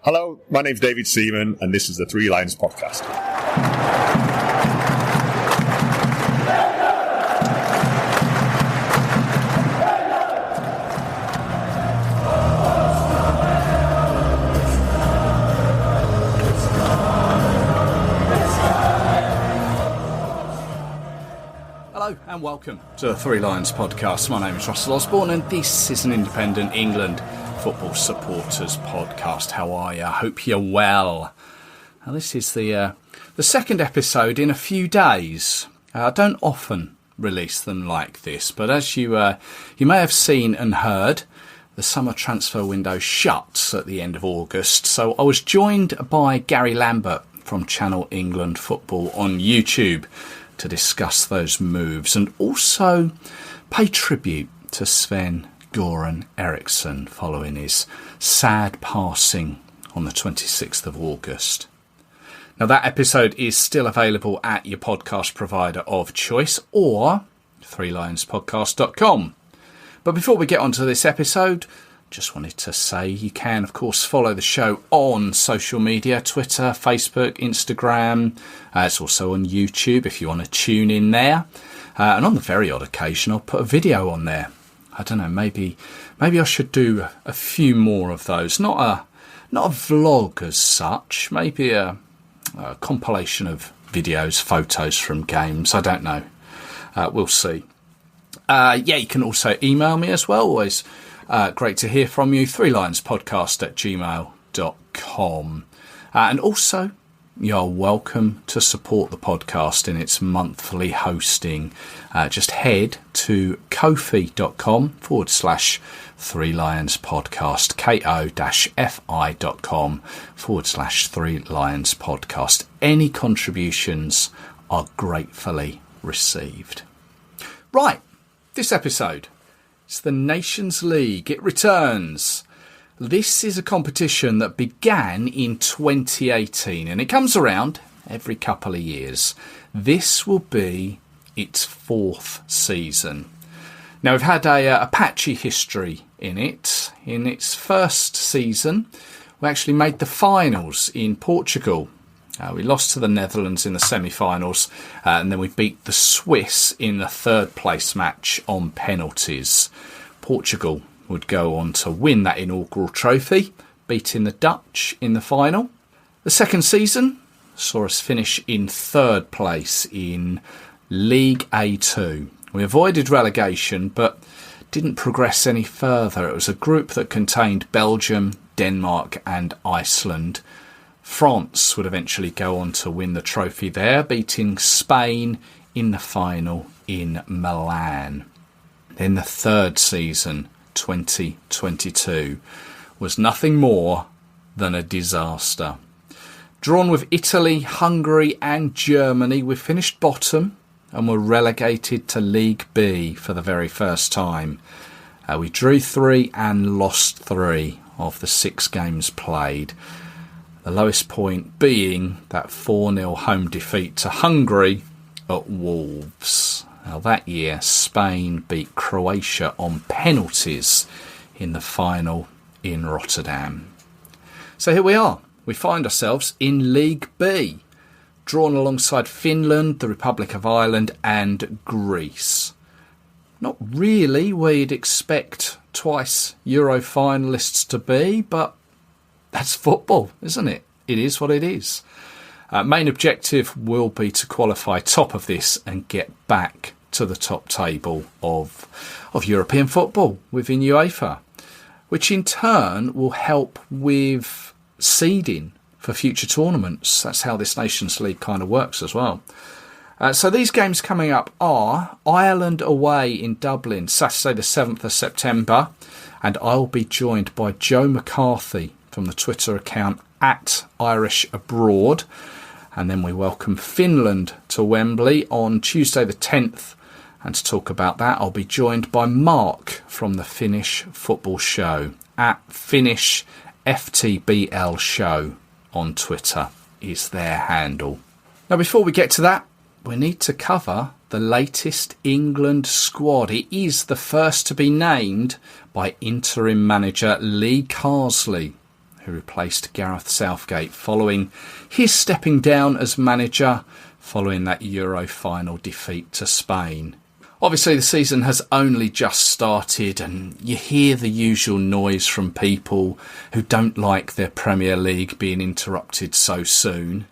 Hello, my name's David Seaman, and this is the Three Lions Podcast. Hello and welcome to the Three Lions Podcast. My name is Russell Osborne and this is an independent England football supporters podcast. How are you? I hope you're well. Now, this is the second episode in a few days. I don't often release them like this, but as you may have seen and heard, the summer transfer window shuts at the end of August. So I was joined by Gary Lambert from Channel England Football on YouTube to discuss those moves and also pay tribute to Sven-Göran Eriksson following his sad passing on the 26th of August. Now, that episode is still available at your podcast provider of choice or threelionspodcast.com. But before we get onto this episode, just wanted to say you can, of course, follow the show on social media, Twitter, Facebook, Instagram. It's also on YouTube if you want to tune in there. And on the very odd occasion, I'll put a video on there. I don't know, maybe I should do a few more of those. Not a vlog as such, maybe a compilation of videos, photos from games. I don't know. We'll see. You can also email me as well. Always great to hear from you. threelionspodcast@gmail.com. And also, you're welcome to support the podcast in its monthly hosting. Just head to ko-fi.com/3lionspodcast, ko-fi.com/3lionspodcast. Any contributions are gratefully received. Right, this episode. It's the Nations League. It returns. This is a competition that began in 2018 and it comes around every couple of years. This will be its fourth season. Now, we've had a patchy history in it. In its first season, we actually made the finals in Portugal. We lost to the Netherlands in the semi-finals and then we beat the Swiss in the third place match on penalties. Portugal would go on to win that inaugural trophy, beating the Dutch in the final. The second season saw us finish in third place in League A2. We avoided relegation but didn't progress any further. It was a group that contained Belgium, Denmark and Iceland. France would eventually go on to win the trophy there, beating Spain in the final in Milan. Then the third season, 2022, was nothing more than a disaster. Drawn with Italy, Hungary and Germany, we finished bottom and were relegated to League B for the very first time. We drew 3 and lost 3 of the 6 games played. The lowest point being that 4-0 home defeat to Hungary at Wolves. Now, that year, Spain beat Croatia on penalties in the final in Rotterdam. So here we are. We find ourselves in League B, drawn alongside Finland, the Republic of Ireland and Greece. Not really where you'd expect twice Euro finalists to be, but that's football, isn't it? It is what it is. Main objective will be to qualify top of this and get back to the top table of European football within UEFA, which in turn will help with seeding for future tournaments. That's how this Nations League kind of works as well. So these games coming up are Ireland away in Dublin, Saturday the 7th of September, and I'll be joined by Joe McCarthy from the Twitter account @IrishAbroad. And then we welcome Finland to Wembley on Tuesday the 10th. And to talk about that, I'll be joined by Mark from the Finnish Football Show @Finnish FTBL Show on Twitter is their handle. Now, before we get to that, we need to cover the latest England squad. It is the first to be named by interim manager Lee Carsley, who replaced Gareth Southgate following his stepping down as manager following that Euro final defeat to Spain. Obviously, the season has only just started and you hear the usual noise from people who don't like their Premier League being interrupted so soon.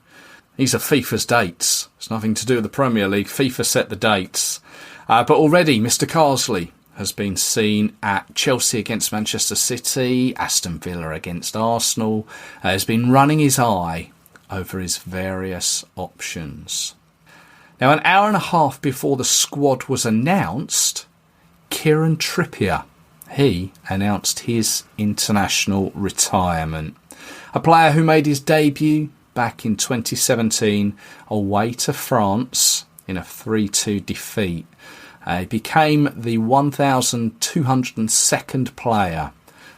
These are FIFA's dates. It's nothing to do with the Premier League. FIFA set the dates. But already, Mr. Carsley has been seen at Chelsea against Manchester City, Aston Villa against Arsenal, has been running his eye over his various options. Now, an hour and a half before the squad was announced, Kieran Trippier, he announced his international retirement. A player who made his debut back in 2017 away to France in a 3-2 defeat. He became the 1,202nd player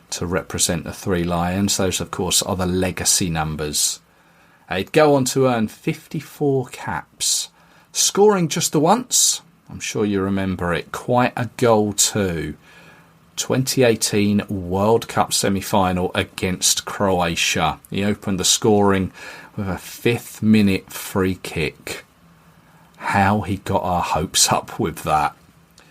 to represent the Three Lions. Those, of course, are the legacy numbers. He'd go on to earn 54 caps, scoring just the once. I'm sure you remember it. Quite a goal too. 2018 World Cup semi-final against Croatia. He opened the scoring with a 5th minute free kick. How he got our hopes up with that.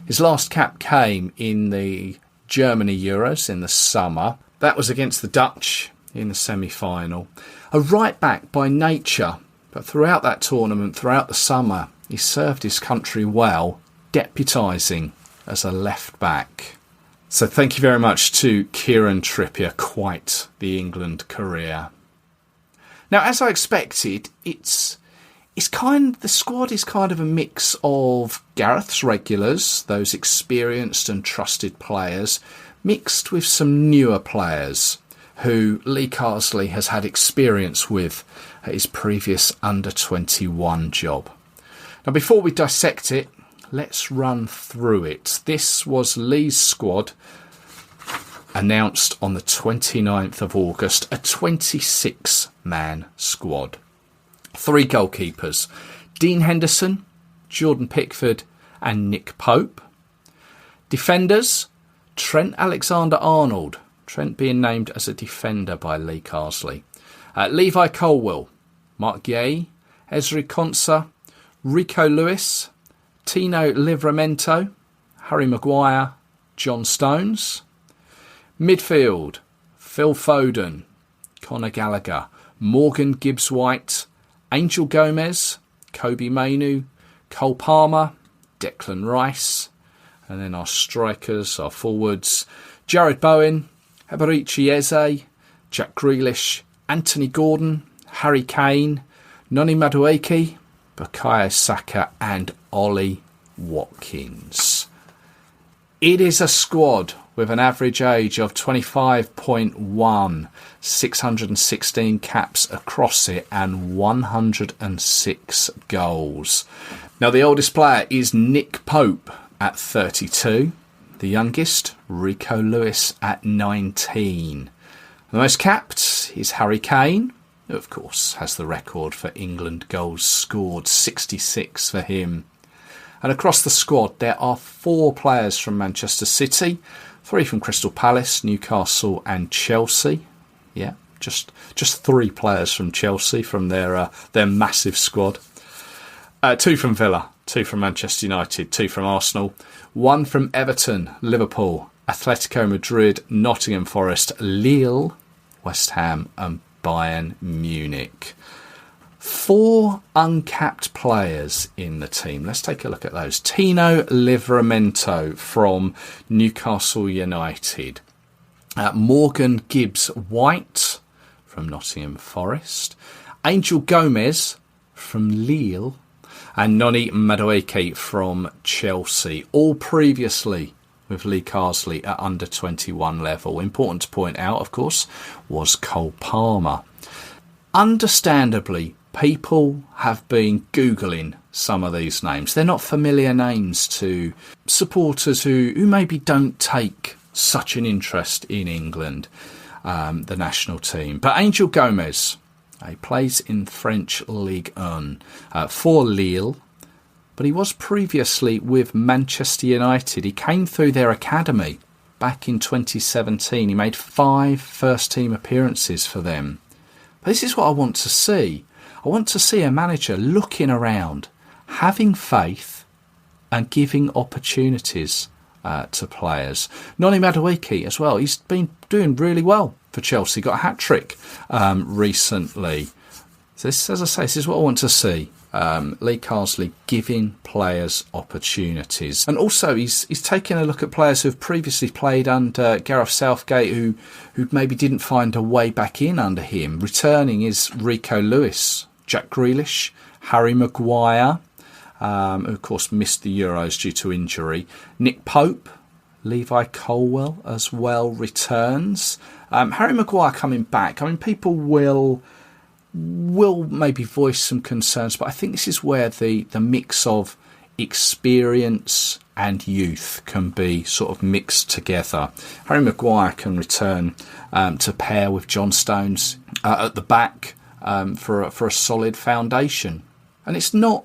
His last cap came in the Germany Euros in the summer. That was against the Dutch in the semi-final. A right back by nature, but throughout that tournament, throughout the summer, he served his country well, deputising as a left back. So thank you very much to Kieran Trippier, quite the England career. Now, as I expected, the squad is kind of a mix of Gareth's regulars, those experienced and trusted players, mixed with some newer players who Lee Carsley has had experience with at his previous under-21 job. Now, before we dissect it, let's run through it. This was Lee's squad, announced on the 29th of August, a 26-man squad. 3 goalkeepers, Dean Henderson, Jordan Pickford and Nick Pope. Defenders, Trent Alexander-Arnold, Trent being named as a defender by Lee Carsley. Levi Colwill, Mark Gay, Ezri Konsa, Rico Lewis, Tino Livramento, Harry Maguire, John Stones. Midfield, Phil Foden, Conor Gallagher, Morgan Gibbs-White, Angel Gomez, Kobe Mainu, Cole Palmer, Declan Rice. And then our strikers, our forwards, Jared Bowen, Eberichi Eze, Jack Grealish, Anthony Gordon, Harry Kane, Noni Madueke, Bukayo Saka and Ollie Watkins. It is a squad with an average age of 25.1, 616 caps across it and 106 goals. Now, the oldest player is Nick Pope at 32. The youngest, Rico Lewis at 19. The most capped is Harry Kane, who of course has the record for England goals scored, 66 for him. And across the squad there are 4 players from Manchester City, 3 from Crystal Palace, Newcastle and Chelsea. Yeah, just 3 players from Chelsea from their massive squad. 2 from Villa, 2 from Manchester United, 2 from Arsenal, 1 from Everton, Liverpool, Atletico Madrid, Nottingham Forest, Lille, West Ham and Bayern Munich. 4 uncapped players in the team. Let's take a look at those. Tino Livramento from Newcastle United. Morgan Gibbs-White from Nottingham Forest. Angel Gomez from Lille. And Noni Madueke from Chelsea. All previously with Lee Carsley at under 21 level. Important to point out, of course, was Cole Palmer. Understandably, people have been Googling some of these names. They're not familiar names to supporters who maybe don't take such an interest in England, the national team. But Angel Gomez, he plays in French Ligue 1 for Lille, but he was previously with Manchester United. He came through their academy back in 2017. He made 5 first-team appearances for them. But this is what I want to see. I want to see a manager looking around, having faith and giving opportunities to players. Noni Madueke as well. He's been doing really well for Chelsea. Got a hat-trick recently. So this, as I say, this is what I want to see. Lee Carsley giving players opportunities. And also he's taken a look at players who've previously played under Gareth Southgate who maybe didn't find a way back in under him. Returning is Rico Lewis, Jack Grealish, Harry Maguire, who of course missed the Euros due to injury. Nick Pope, Levi Colwell as well returns. Harry Maguire coming back. I mean, people will maybe voice some concerns, but I think this is where the mix of experience and youth can be sort of mixed together. Harry Maguire can return to pair with John Stones at the back for a solid foundation. And it's not...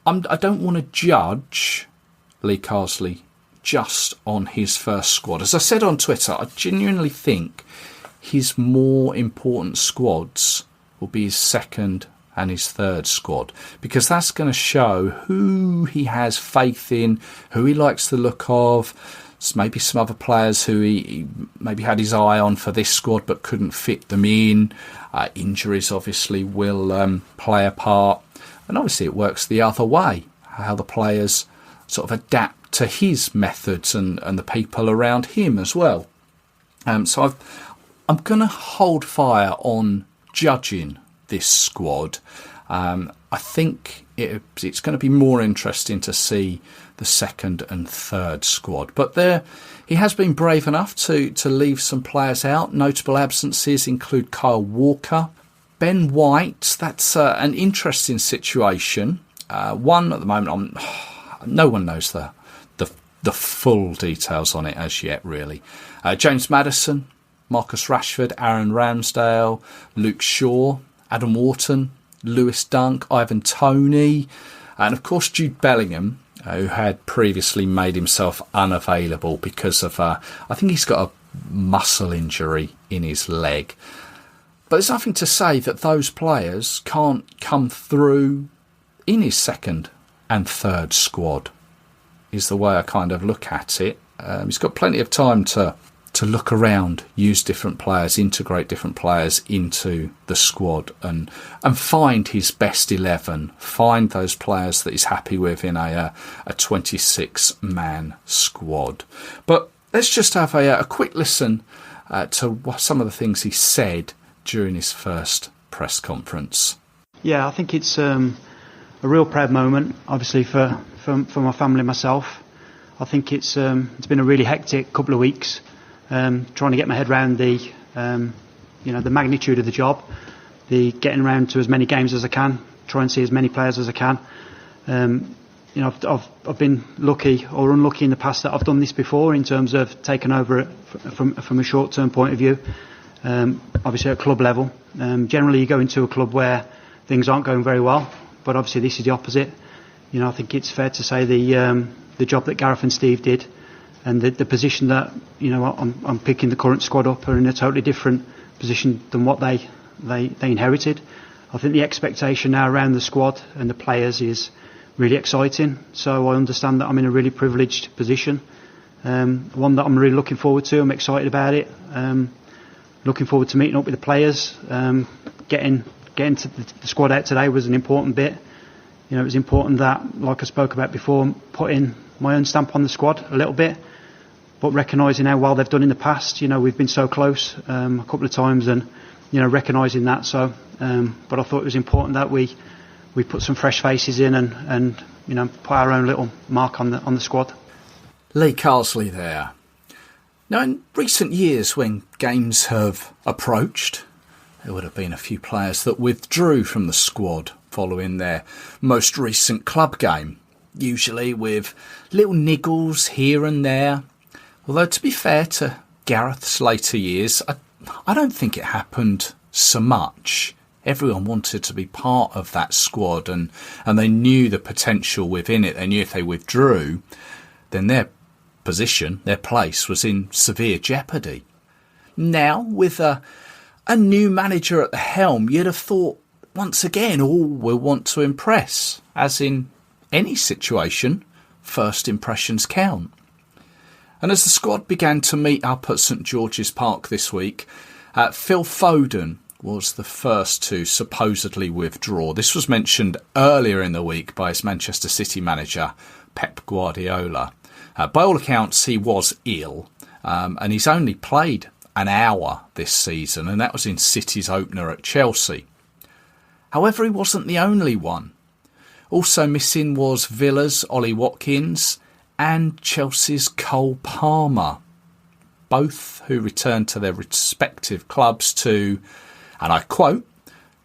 I don't want to judge Lee Carsley just on his first squad. As I said on Twitter, I genuinely think his more important squads will be his second and his third squad, because that's going to show who he has faith in, who he likes the look of, maybe some other players who he maybe had his eye on for this squad but couldn't fit them in. Injuries obviously will play a part, and obviously it works the other way, how the players sort of adapt to his methods and the people around him as well. So I'm going to hold fire on judging this squad. I think it's going to be more interesting to see the second and third squad. But he has been brave enough to leave some players out. Notable absences include Kyle Walker, Ben White. That's an interesting situation. One at the moment, no one knows the full details on it as yet, really. James Maddison, Marcus Rashford, Aaron Ramsdale, Luke Shaw, Adam Wharton, Lewis Dunk, Ivan Toney, and of course Jude Bellingham, who had previously made himself unavailable because of, I think he's got a muscle injury in his leg. But there's nothing to say that those players can't come through in his second and third squad, is the way I kind of look at it. He's got plenty of time to look around, use different players, integrate different players into the squad and find his best 11, find those players that he's happy with in a 26-man squad. But let's just have a quick listen to some of the things he said during his first press conference. Yeah, I think it's a real proud moment, obviously, for my family and myself. I think it's been a really hectic couple of weeks. Trying to get my head around the magnitude of the job, the getting around to as many games as I can, try and see as many players as I can. I've been lucky or unlucky in the past that I've done this before in terms of taking over from a short-term point of view. Obviously at club level, generally you go into a club where things aren't going very well, but obviously this is the opposite. I think it's fair to say the job that Gareth and Steve did, and the position that I'm picking the current squad up are in a totally different position than what they inherited. I think the expectation now around the squad and the players is really exciting. So I understand that I'm in a really privileged position, one that I'm really looking forward to. I'm excited about it. Looking forward to meeting up with the players. Getting to the squad out today was an important bit. It was important that, like I spoke about before, putting my own stamp on the squad a little bit, but recognising how well they've done in the past. we've been so close a couple of times, and recognising that. So, but I thought it was important that we put some fresh faces in and put our own little mark on the squad. Lee Carsley there. Now, in recent years, when games have approached, there would have been a few players that withdrew from the squad following their most recent club game, usually with little niggles here and there. Although, to be fair to Gareth's later years, I don't think it happened so much. Everyone wanted to be part of that squad, and they knew the potential within it. They knew if they withdrew, then their position, their place, was in severe jeopardy. Now, with a new manager at the helm, you'd have thought, once again, all will want to impress. As in any situation, first impressions count. And as the squad began to meet up at St George's Park this week, Phil Foden was the first to supposedly withdraw. This was mentioned earlier in the week by his Manchester City manager, Pep Guardiola. By all accounts, he was ill, and he's only played an hour this season, and that was in City's opener at Chelsea. However, he wasn't the only one. Also missing was Villa's Ollie Watkins and Chelsea's Cole Palmer, both who returned to their respective clubs to, and I quote,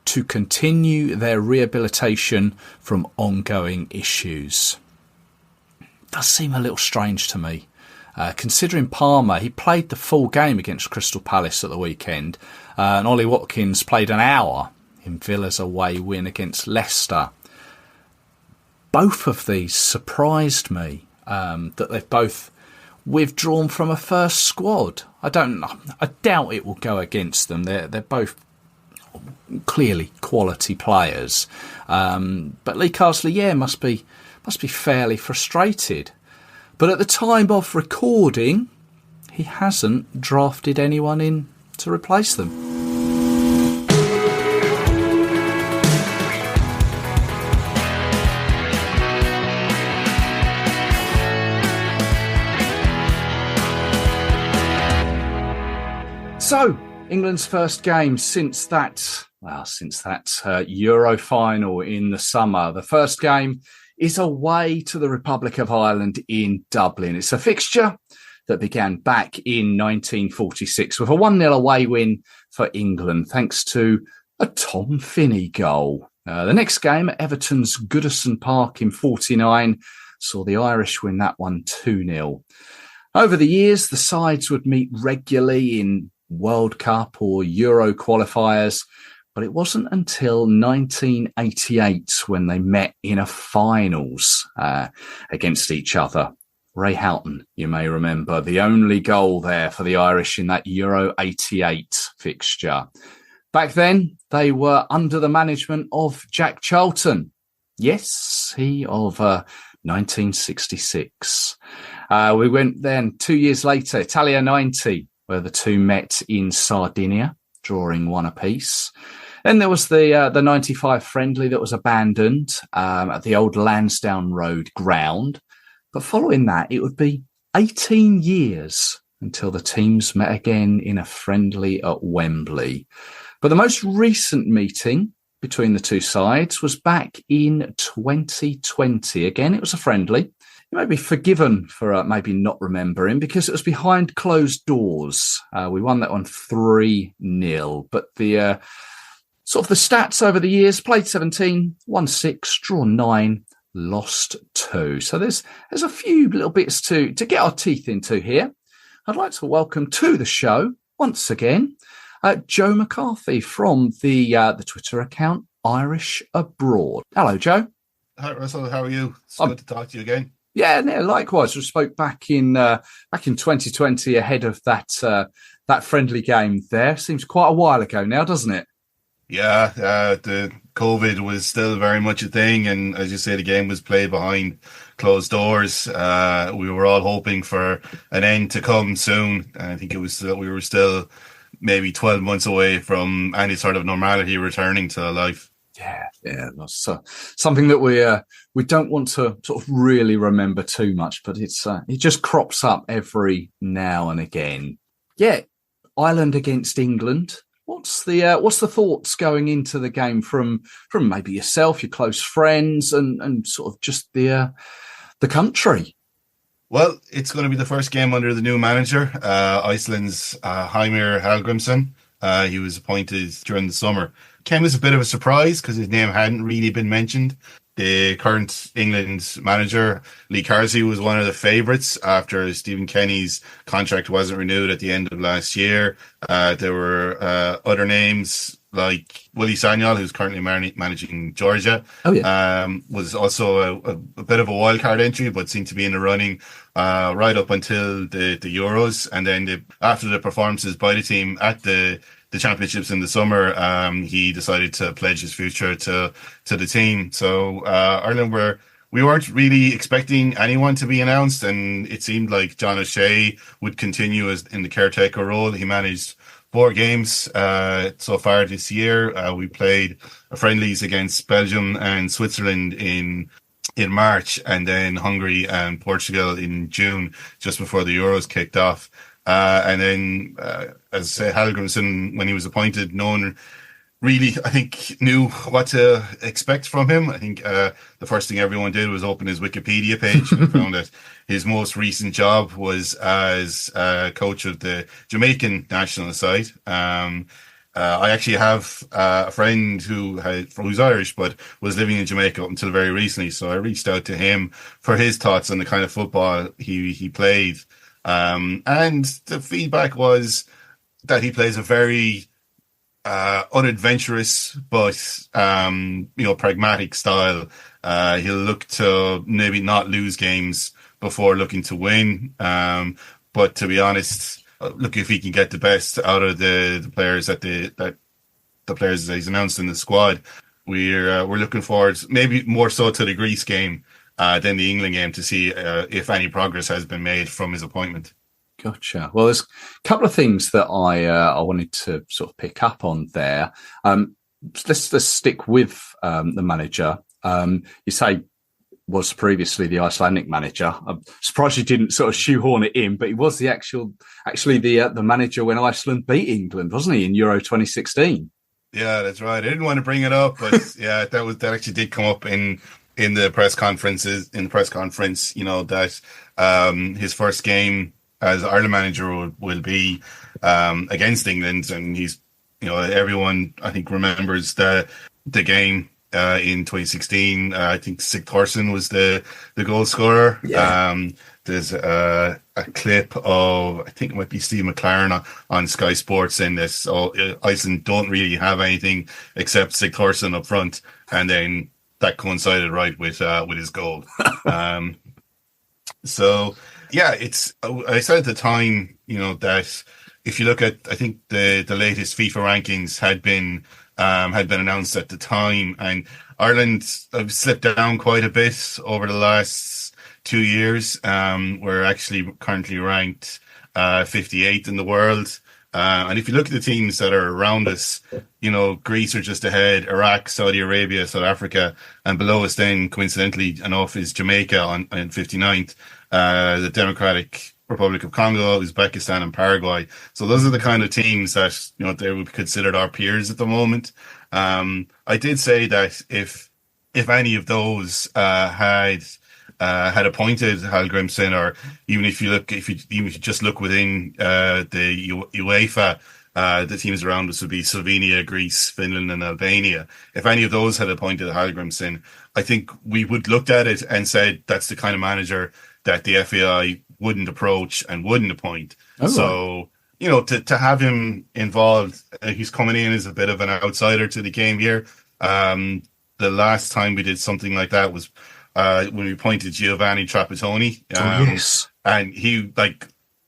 to continue their rehabilitation from ongoing issues. Does seem a little strange to me. Considering Palmer, he played the full game against Crystal Palace at the weekend, and Ollie Watkins played an hour in Villa's away win against Leicester. Both of these surprised me, that they've both withdrawn from a first squad. I doubt it will go against them. They're both clearly quality players. But Lee Carsley, must be fairly frustrated. But at the time of recording, he hasn't drafted anyone in to replace them. So, England's first game since that Euro final in the summer. The first game is away to the Republic of Ireland in Dublin. It's a fixture that began back in 1946 with a 1-0 away win for England, thanks to a Tom Finney goal. The next game at Everton's Goodison Park in 49 saw the Irish win that one 2-0. Over the years, the sides would meet regularly in World Cup or Euro qualifiers, but it wasn't until 1988 when they met in a finals against each other. Ray Houghton, you may remember, the only goal there for the Irish in that Euro 88 fixture. Back then, they were under the management of Jack Charlton. Yes, he of 1966. We went then 2 years later, Italia 90, where the two met in Sardinia, drawing one apiece. Then there was the 95 friendly that was abandoned at the old Lansdowne Road ground. But following that, it would be 18 years until the teams met again in a friendly at Wembley. But the most recent meeting between the two sides was back in 2020. Again, it was a friendly. You may be forgiven for maybe not remembering because it was behind closed doors. We won that one 3-0. But the sort of the stats over the years: played 17, won 6, drawn 9, lost 2. So there's a few little bits to get our teeth into here. I'd like to welcome to the show once again Joe McCarthy from the Twitter account Irish Abroad. Hello, Joe. Hi, Russell. How are you? It's good to talk to you again. Yeah, likewise. We spoke back in 2020 ahead of that friendly game there. Seems quite a while ago now, doesn't it? Yeah, the COVID was still very much a thing, and as you say, the game was played behind closed doors. We were all hoping for an end to come soon. I think we were still maybe 12 months away from any sort of normality returning to life. Yeah, that's something that we don't want to sort of really remember too much, but it just crops up every now and again. Yeah, Ireland against England. What's the thoughts going into the game from maybe yourself, your close friends, and sort of just the country? Well, it's going to be the first game under the new manager, Iceland's Heimir Hallgrímsson. He was appointed during the summer. Came as a bit of a surprise because his name hadn't really been mentioned the current England manager, Lee Carsey, was one of the favourites after Stephen Kenny's contract wasn't renewed at the end of last year. There were other names like Willie Sagnol, who's currently managing Georgia. Oh, yeah. Was also a bit of a wildcard entry, but seemed to be in the running right up until the Euros. And then after the performances by the team at the championships in the summer, he decided to pledge his future to the team. So Ireland we weren't really expecting anyone to be announced, and it seemed like John O'Shea would continue as in the caretaker role. He managed 4 games so far this year. We played friendlies against Belgium and Switzerland in March, and then Hungary and Portugal in June, just before the Euros kicked off. And then, as I say, Hallgrimsson, when he was appointed, no one really, I think, knew what to expect from him. I think the first thing everyone did was open his Wikipedia page and found that his most recent job was as coach of the Jamaican national side. I actually have a friend who's Irish but was living in Jamaica up until very recently, so I reached out to him for his thoughts on the kind of football he played. And the feedback was that he plays a very unadventurous but pragmatic style. He'll look to maybe not lose games before looking to win. But to be honest, look, if he can get the best out of the players the players that he's announced in the squad, we're looking forward maybe more so to the Greece game than the England game to see if any progress has been made from his appointment. Gotcha. Well, there's a couple of things that I wanted to sort of pick up on there. Let's stick with the manager. You say was previously the Icelandic manager. I'm surprised you didn't sort of shoehorn it in, but he was actually the manager when Iceland beat England, wasn't he, in Euro 2016? Yeah, that's right. I didn't want to bring it up, but yeah, that actually did come up in the press conferences. In the press conference, that his first game as Ireland manager will be against England, and he's everyone I think remembers the game in 2016. I think Sig Thorson was the goal scorer. Yeah. There's a clip of, I think it might be Steve McLaren on Sky Sports saying this. So Iceland don't really have anything except Sig Thorson up front, and then that coincided right with his goal. So yeah, I said at the time, that if you look at, I think the latest FIFA rankings had been announced at the time, and Ireland have slipped down quite a bit over the last 2 years. We're actually currently ranked 58th in the world. And if you look at the teams that are around us, Greece are just ahead, Iraq, Saudi Arabia, South Africa, and below us then, coincidentally enough, is Jamaica on 59th, the Democratic Republic of Congo, Uzbekistan, and Paraguay. So those are the kind of teams that, they would be considered our peers at the moment. I did say that if any of those had appointed Hallgrimsson, or even if you just look within the UEFA, the teams around us would be Slovenia, Greece, Finland, and Albania. If any of those had appointed Hallgrimsson, I think we would looked at it and said that's the kind of manager that the FAI wouldn't approach and wouldn't appoint. Oh, so, to have him involved, he's coming in as a bit of an outsider to the game here. The last time we did something like that was when we appointed Giovanni Trapattoni. Yes. And he,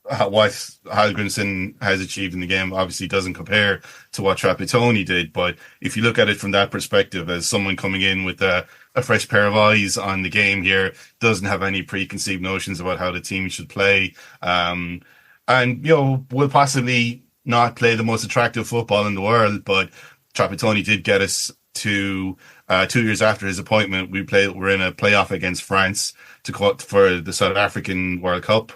what Hallgrimsson has achieved in the game obviously doesn't compare to what Trapattoni did. But if you look at it from that perspective, as someone coming in with a fresh pair of eyes on the game here, doesn't have any preconceived notions about how the team should play, and will possibly not play the most attractive football in the world, but Trapattoni did get us to 2 years after his appointment. We're in a playoff against France for the South African World Cup.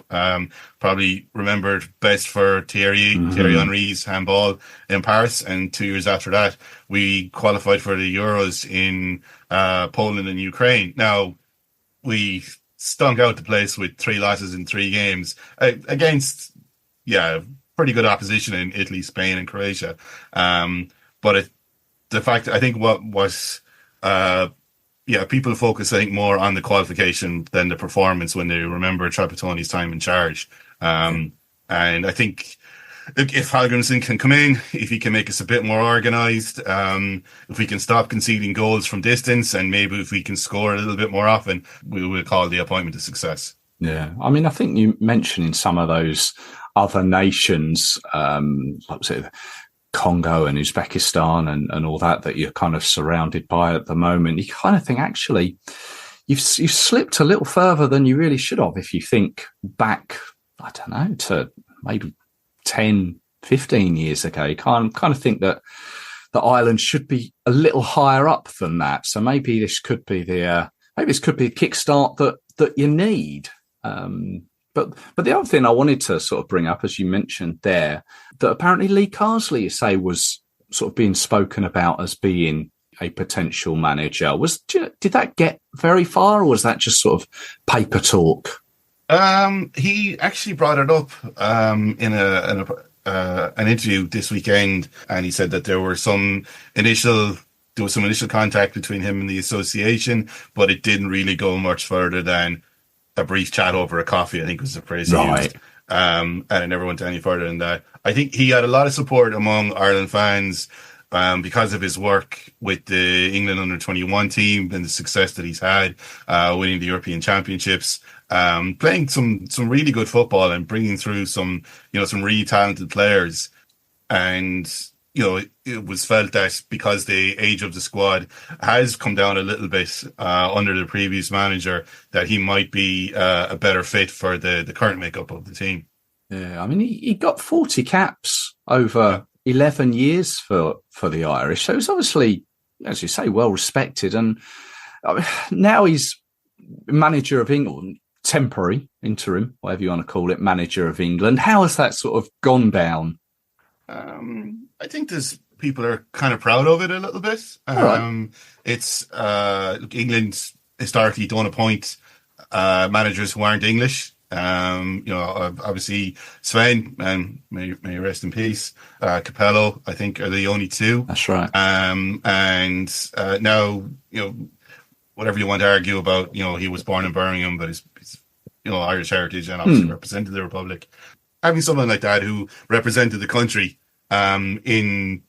Probably remembered best for Thierry Henry's handball in Paris. And 2 years after that, we qualified for the Euros in Poland and Ukraine. Now, we stunk out the place with 3 losses in 3 games against, pretty good opposition in Italy, Spain, and Croatia. But the fact, I think what was yeah, people focus, I think, more on the qualification than the performance when they remember Trapattoni's time in charge. And I think if Hallgrimsson can come in, if he can make us a bit more organised, if we can stop conceding goals from distance, and maybe if we can score a little bit more often, we will call the appointment a success. Yeah, I mean, I think you mentioned in some of those other nations, like was it Congo and Uzbekistan and all that you're kind of surrounded by at the moment, you kind of think actually you've slipped a little further than you really should have. If you think back, I don't know, to maybe 10, 15 years ago, you kind of think that Ireland should be a little higher up than that. So maybe this could be a kickstart that you need. But the other thing I wanted to sort of bring up, as you mentioned there, that apparently Lee Carsley, you say, was sort of being spoken about as being a potential manager. Did that get very far, or was that just sort of paper talk? He actually brought it up in an interview this weekend, and he said that there was some initial contact between him and the association, but it didn't really go much further than a brief chat over a coffee, I think was the phrase he used. And it never went any further than that. I think he had a lot of support among Ireland fans because of his work with the England under-21 team and the success that he's had, winning the European Championships, playing some really good football and bringing through some really talented players. And it was felt that because the age of the squad has come down a little bit under the previous manager, that he might be a better fit for the current makeup of the team. Yeah, I mean, he got 40 caps over 11 years for the Irish. So he's obviously, as you say, well respected. And now he's manager of England, temporary, interim, whatever you want to call it, manager of England. How has that sort of gone down? I think there's people are kind of proud of it a little bit. Right. It's England historically don't appoint managers who aren't English. Obviously Sven, and may rest in peace, Capello, I think, are the only two. That's right. And now, whatever you want to argue about, he was born in Birmingham, but his Irish heritage and obviously represented the Republic. Having someone like that who represented the country in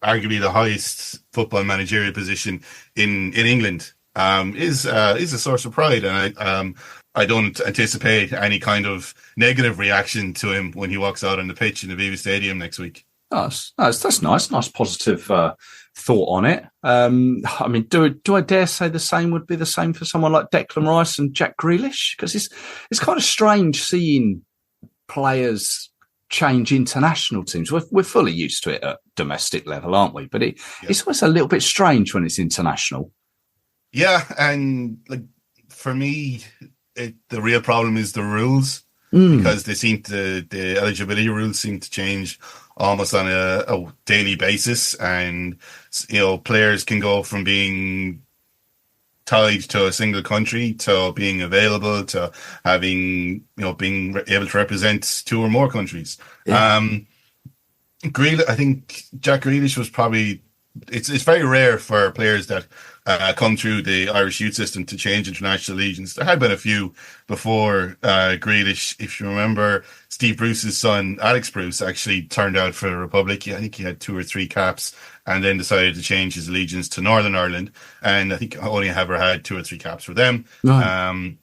arguably the highest football managerial position in England is a source of pride, and I don't anticipate any kind of negative reaction to him when he walks out on the pitch in the Aviva Stadium next week. That's nice positive thought on it. I mean, do I dare say the same would be the same for someone like Declan Rice and Jack Grealish? Because it's kind of strange seeing players change international teams. We're fully used to it at domestic level, aren't we? But it's always a little bit strange when it's international. Yeah, and for me, the real problem is the rules, because the eligibility rules seem to change almost on a daily basis, and players can go from being tied to a single country to being available to having being able to represent two or more countries. Yeah. I think Jack Grealish was probably it's very rare for players that come through the Irish youth system to change international allegiance. There had been a few before Grealish. If you remember, Steve Bruce's son, Alex Bruce, actually turned out for the Republic. I think he had 2 or 3 caps and then decided to change his allegiance to Northern Ireland. And I think only ever had 2 or 3 caps for them. Right.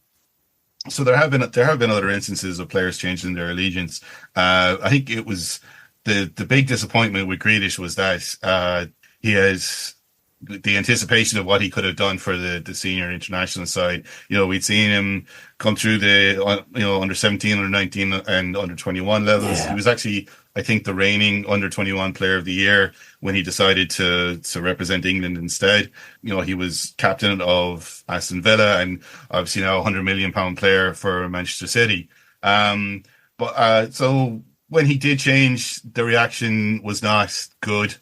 So there have been other instances of players changing their allegiance. I think it was the big disappointment with Grealish was that he has the anticipation of what he could have done for the senior international side. We'd seen him come through the under 17, under 19, and under 21 levels. Yeah. He was actually, I think, the reigning under 21 player of the year when he decided to represent England instead. He was captain of Aston Villa and obviously now a £100 million player for Manchester City. So when he did change, the reaction was not good.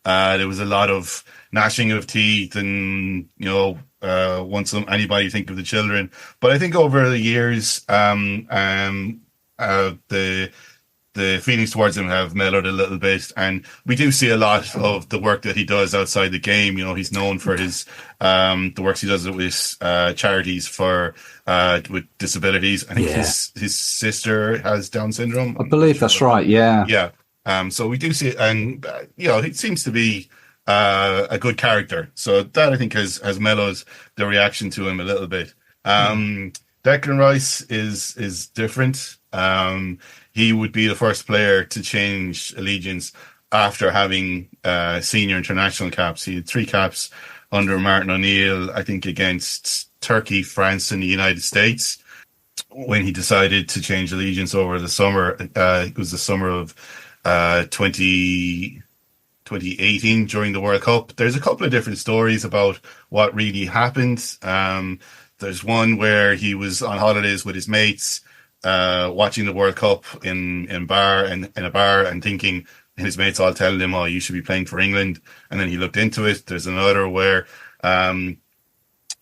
There was a lot of gnashing of teeth and, once anybody think of the children. But I think over the years, the the feelings towards him have mellowed a little bit, and we do see a lot of the work that he does outside the game. He's known for his the works he does with charities for with disabilities. I think his sister has Down syndrome. I believe that's right. Yeah. Yeah. So we do see, and he seems to be a good character. So that I think has mellowed the reaction to him a little bit. Declan Rice is different. He would be the first player to change allegiance after having senior international caps. He had 3 caps under Martin O'Neill, I think against Turkey, France, and the United States. When he decided to change allegiance over the summer, it was the summer of 2018 during the World Cup. There's a couple of different stories about what really happened. There's one where he was on holidays with his mates, watching the World Cup in a bar and thinking, and his mates all telling him, "Oh, you should be playing for England." And then he looked into it. There's another where the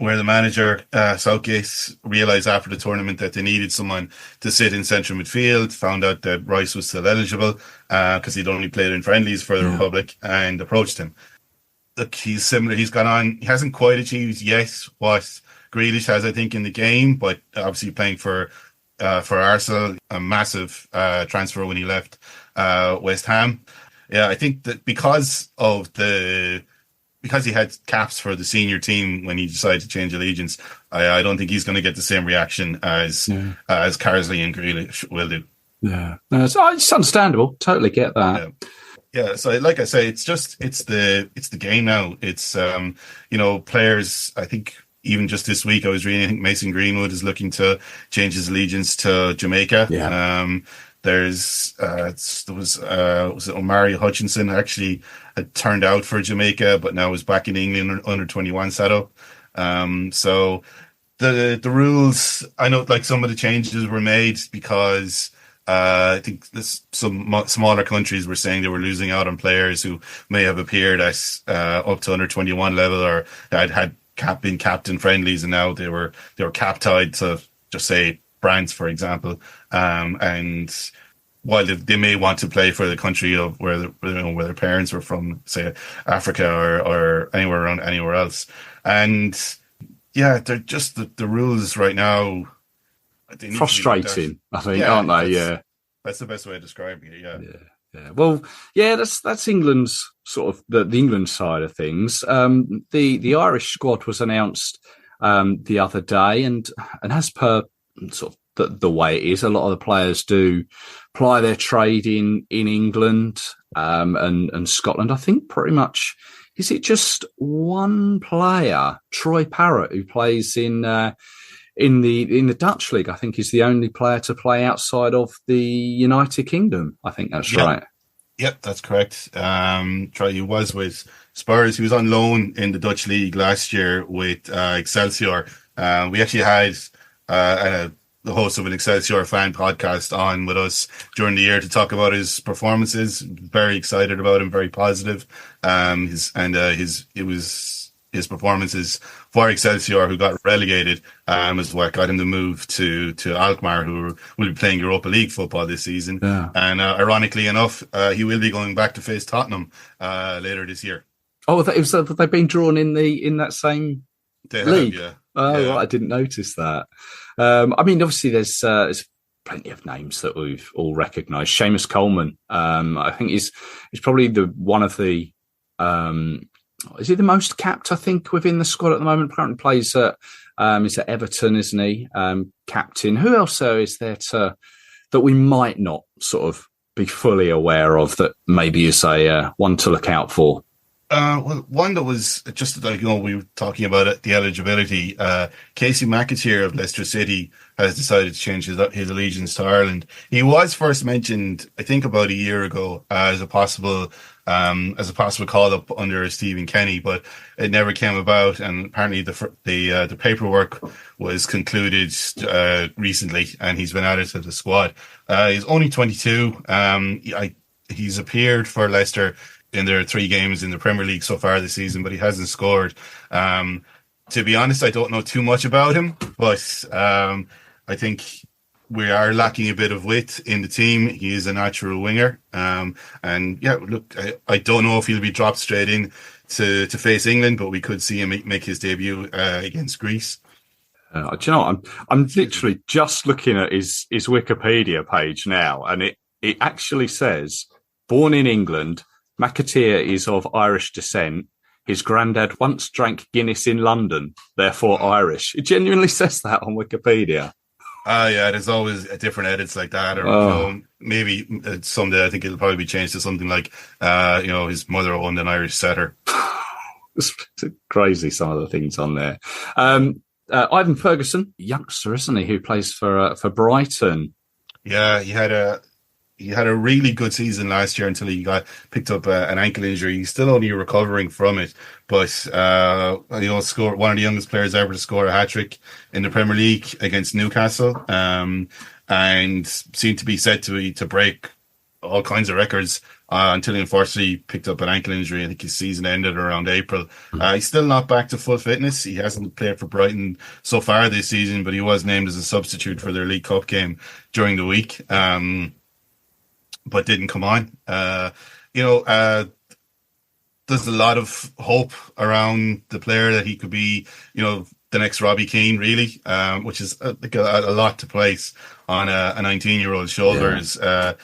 manager, Southgate, realised after the tournament that they needed someone to sit in central midfield, found out that Rice was still eligible because he'd only played in friendlies for the Republic, and approached him. Look, he's similar. He's gone on. He hasn't quite achieved yet what Grealish has, I think, in the game, but obviously playing for Arsenal, a massive transfer when he left West Ham. Yeah, I think that because he had caps for the senior team when he decided to change allegiance, I don't think he's going to get the same reaction as Carsley and Grealish will do. Yeah, it's understandable. Totally get that. Yeah. So like I say, it's the game now. It's players. I think even just this week I was reading, I think Mason Greenwood is looking to change his allegiance to Jamaica. Yeah. There was Omari Hutchinson actually had turned out for Jamaica, but now is back in England under 21 setup. So the rules, I know, like some of the changes were made because I think some smaller countries were saying they were losing out on players who may have appeared at up to under 21 level or had been capped in friendlies, and now they were cap tied to just say France, for example, and while they may want to play for the country of where their parents were from, say Africa or anywhere else, and they're just the rules right now. Frustrating, I think, aren't they? Yeah, that's the best way of describing it. Yeah. Well, that's England's sort of the England side of things. The Irish squad was announced the other day, and as per sort of the way it is, a lot of the players do ply their trade in England and Scotland. I think pretty much, is it just one player, Troy Parrott, who plays in the Dutch league? I think he's the only player to play outside of the United Kingdom. I think that's right. Yep, that's correct. Troy was with Spurs. He was on loan in the Dutch league last year with Excelsior. We actually had the host of an Excelsior fan podcast on with us during the year to talk about his performances. Very excited about him, very positive. It was his performances for Excelsior, who got relegated, is what got him to move to Alkmaar, who will be playing Europa League football this season. Yeah. And ironically enough, he will be going back to face Tottenham later this year. Oh, have they been drawn in that same league? Yeah. Oh, yeah. Right, I didn't notice that. I mean, obviously, there's plenty of names that we've all recognised. Seamus Coleman, I think, is probably one of the. Is he the most capped? I think within the squad at the moment. Apparently plays at is at Everton, isn't he? Captain. Who else is there that we might not sort of be fully aware of that maybe is a one to look out for? Well, one that was just like, we were talking about it, the eligibility. Casey McAteer of Leicester City has decided to change his allegiance to Ireland. He was first mentioned, I think, about a year ago as a possible call up under Stephen Kenny, but it never came about. And apparently the paperwork was concluded recently, and he's been added to the squad. He's only 22. He's appeared for Leicester in their 3 games in the Premier League so far this season, but he hasn't scored. To be honest, I don't know too much about him, but I think we are lacking a bit of width in the team. He is a natural winger. And yeah, look, I don't know if he'll be dropped straight in to face England, but we could see him make his debut against Greece. Do you know what? I'm literally just looking at his Wikipedia page now, and it actually says, born in England, McAteer is of Irish descent. His granddad once drank Guinness in London, therefore Irish. It genuinely says that on Wikipedia. Yeah, there's always different edits like that, or maybe someday I think it'll probably be changed to something like, his mother owned an Irish setter. It's crazy, some of the things on there. Ivan Ferguson, youngster, isn't he, who plays for Brighton? Yeah, he had a really good season last year until he got picked up an ankle injury. He's still only recovering from it, but scored one of the youngest players ever to score a hat-trick in the Premier League against Newcastle, and seemed to be set to break all kinds of records until he unfortunately picked up an ankle injury. I think his season ended around April. He's still not back to full fitness. He hasn't played for Brighton so far this season, but he was named as a substitute for their League Cup game during the week. But didn't come on. There's a lot of hope around the player that he could be, the next Robbie Keane, really, which is a lot to place on a 19-year-old's shoulders. Yeah.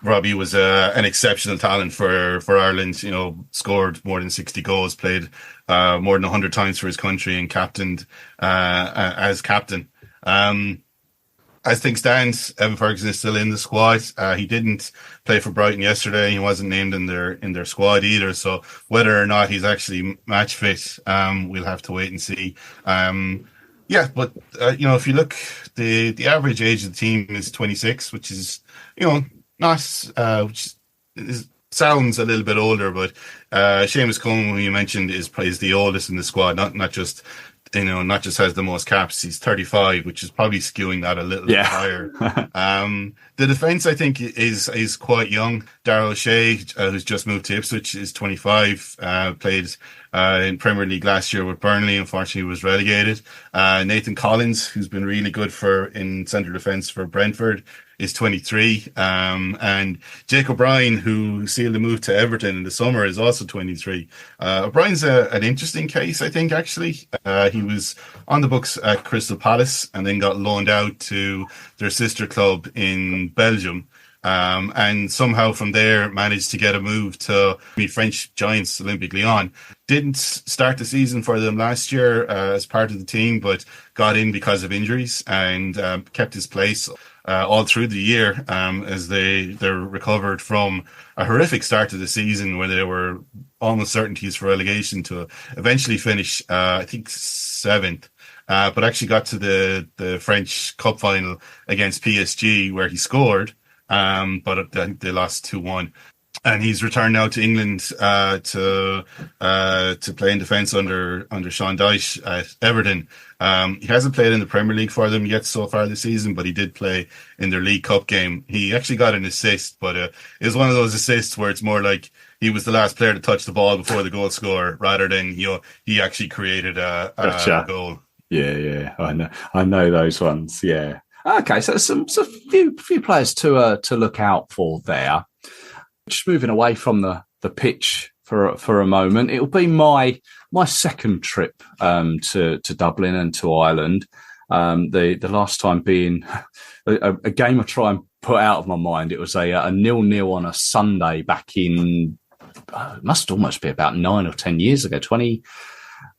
Robbie was an exceptional talent for Ireland, scored more than 60 goals, played more than 100 times for his country, and captained as captain. As things stand, Evan Ferguson is still in the squad. He didn't play for Brighton yesterday. He wasn't named in their squad either. So whether or not he's actually match fit, we'll have to wait and see. But if you look, the average age of the team is 26, which is sounds a little bit older, but Seamus Coleman, who you mentioned, is the oldest in the squad. Not just has the most caps. He's 35, which is probably skewing that a little bit higher. The defence, I think, is quite young. Darrell O'Shea, who's just moved to Ipswich, is 25. Played in Premier League last year with Burnley. Unfortunately, was relegated. Nathan Collins, who's been really good in centre defence for Brentford, is 23. And Jake O'Brien, who sealed a move to Everton in the summer, is also 23. O'Brien's an interesting case, I think, actually. He was on the books at Crystal Palace and then got loaned out to their sister club in Belgium. And somehow from there managed to get a move to the French giants Olympique Lyon. Didn't start the season for them last year as part of the team, but got in because of injuries and kept his place all through the year as they're recovered from a horrific start to the season where they were almost certainties for relegation to eventually finish, I think, 7th. But actually got to the French Cup final against PSG where he scored. But I think they lost 2-1. And he's returned now to England to play in defence under Sean Dyche at Everton. He hasn't played in the Premier League for them yet so far this season, but he did play in their League Cup game. He actually got an assist, but it was one of those assists where it's more like he was the last player to touch the ball before the goal scorer, rather than he actually created a goal. Yeah, I know those ones. Yeah. Okay, so there's a few players to look out for there. Just moving away from the pitch for a moment, it'll be my second trip to Dublin and to Ireland. The last time being a game I try and put out of my mind. It was a 0-0 on a Sunday back in it must almost be about 9 or 10 years ago. Might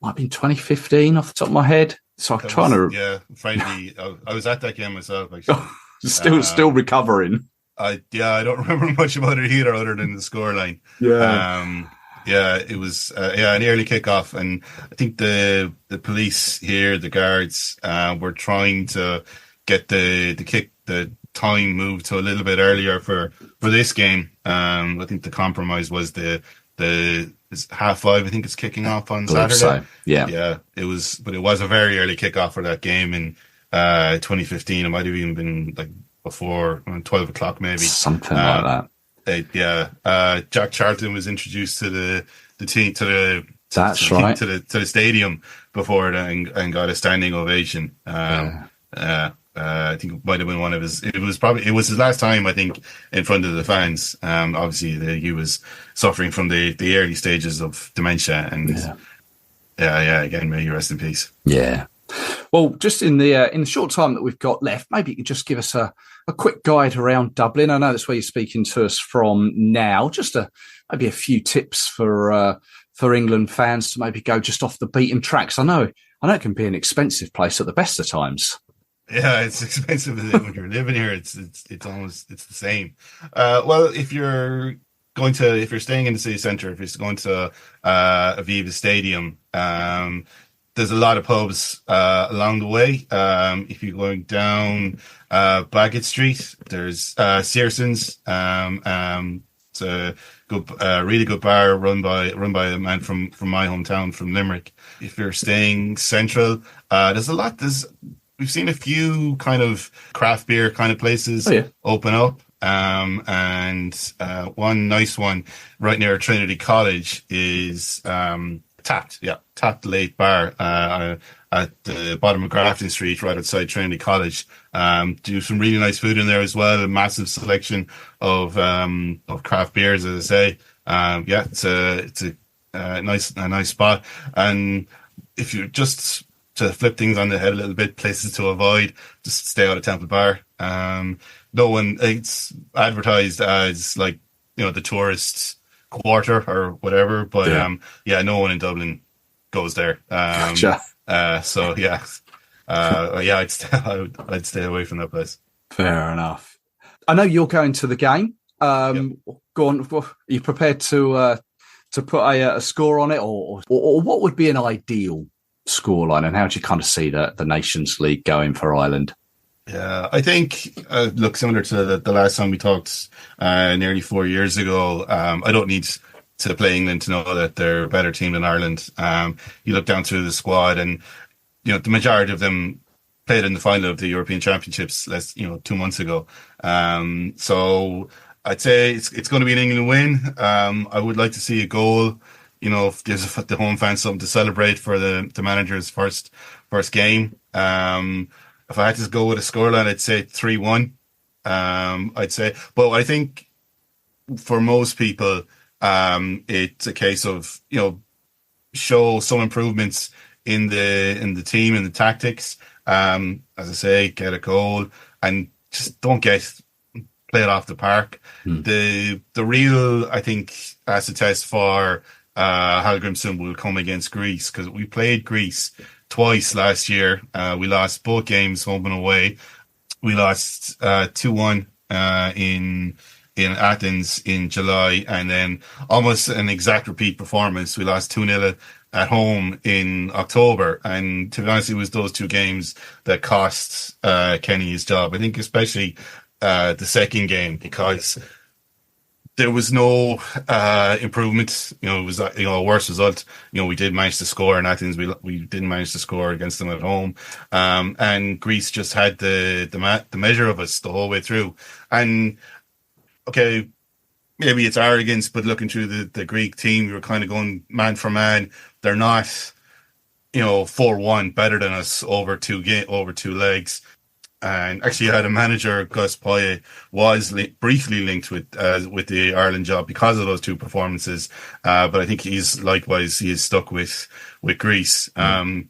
have been 2015 off the top of my head. So I'm trying to. Yeah, frankly, I was at that game myself. Actually, still recovering. I don't remember much about it either, other than the scoreline. It was an early kickoff, and I think the police here, the guards, were trying to get the time moved to a little bit earlier for this game. I think the compromise was it's 5:30. I think it's kicking off on Saturday. So. Yeah. It was a very early kickoff for that game in 2015. It might have even been like before 12 o'clock, maybe something like that. Jack Charlton was introduced to the team to the stadium before it and got a standing ovation. I think it might have been one of his. It was his last time, I think, in front of the fans. Obviously, he was suffering from the early stages of dementia, and again, may you rest in peace. Yeah. Well, just in the short time that we've got left, maybe you could just give us a quick guide around Dublin. I know that's where you're speaking to us from now. Just maybe a few tips for England fans to maybe go just off the beaten tracks. I know it can be an expensive place at the best of times. Yeah, it's expensive when you're living here. It's the same. Well, if you're staying in the city centre, if you're going to Aviva Stadium, there's a lot of pubs along the way. If you're going down Bagot Street, there's Searson's. It's a good, really good bar run by a man from my hometown, from Limerick. If you're staying central, we've seen a few kind of craft beer kind of places open up. And one nice one right near Trinity College is Tapped Late Bar at the bottom of Grafton Street, right outside Trinity College. Do some really nice food in there as well. A massive selection of craft beers, as I say. It's a nice spot. And if you just to flip things on the head a little bit, places to avoid, just stay out of Temple Bar. It's advertised as like, the tourist quarter or whatever, but no one in Dublin goes there. Gotcha. I'd stay away from that place. Fair enough. I know you're going to the game. Go on. Are you prepared to put a score on it, or what would be an ideal scoreline, and how do you kind of see the Nations League going for Ireland? Yeah, I think, similar to the last time we talked nearly 4 years ago, I don't need to play England to know that they're a better team than Ireland. You look down through the squad and, the majority of them played in the final of the European Championships 2 months ago. So I'd say it's going to be an England win. I would like to see a goal. If there's the home fans something to celebrate for the manager's first game. If I had to go with a scoreline, I'd say 3-1. But I think for most people, it's a case of, show some improvements in the team and the tactics. As I say, get a goal and just don't play it off the park. The real, I think, acid test for Hallgrimsson will come against Greece, because we played Greece twice last year. We lost both games home and away. We lost 2-1 in Athens in July, and then almost an exact repeat performance. We lost 2-0 at home in October. And to be honest, it was those two games that cost Kenny his job. I think especially the second game, because there was no improvement. It was a worse result. We did manage to score in Athens. We didn't manage to score against them at home. And Greece just had the measure of us the whole way through. And okay, maybe it's arrogance, but looking through the Greek team, we were kind of going man for man. They're not, 4-1 better than us over two legs. And actually, I had a manager, Gus Poyet, was briefly linked with the Ireland job because of those two performances. But I think he is stuck with Greece. It'll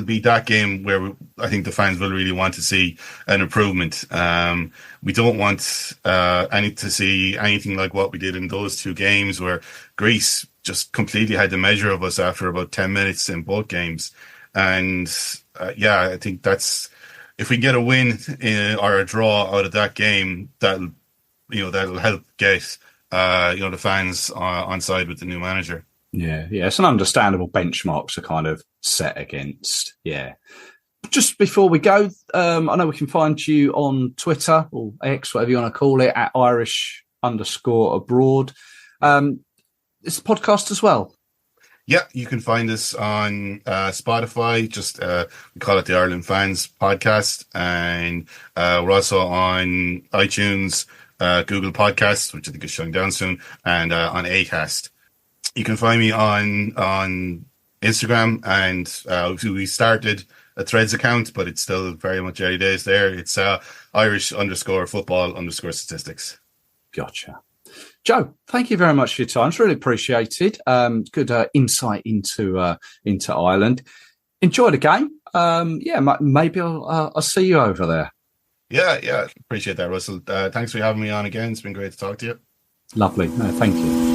be that game where I think the fans will really want to see an improvement. We don't want to see anything like what we did in those two games, where Greece just completely had the measure of us after about 10 minutes in both games. And I think that's, if we get a win or a draw out of that game, that'll help get the fans on side with the new manager. Yeah, it's an understandable benchmark to kind of set against. Yeah. Just before we go, I know we can find you on Twitter or X, whatever you want to call it, at Irish_abroad. It's a podcast as well. Yeah, you can find us on Spotify. Just we call it the Ireland Fans Podcast, and we're also on iTunes, Google Podcasts, which I think is shutting down soon, and on Acast. You can find me on Instagram, and we started a Threads account, but it's still very much early days there. It's Irish_football_statistics. Gotcha. Joe, thank you very much for your time. It's really appreciated. Good insight into Ireland. Enjoy the game. Maybe I'll see you over there. Yeah. Appreciate that, Russell. Thanks for having me on again. It's been great to talk to you. Lovely. No, thank you.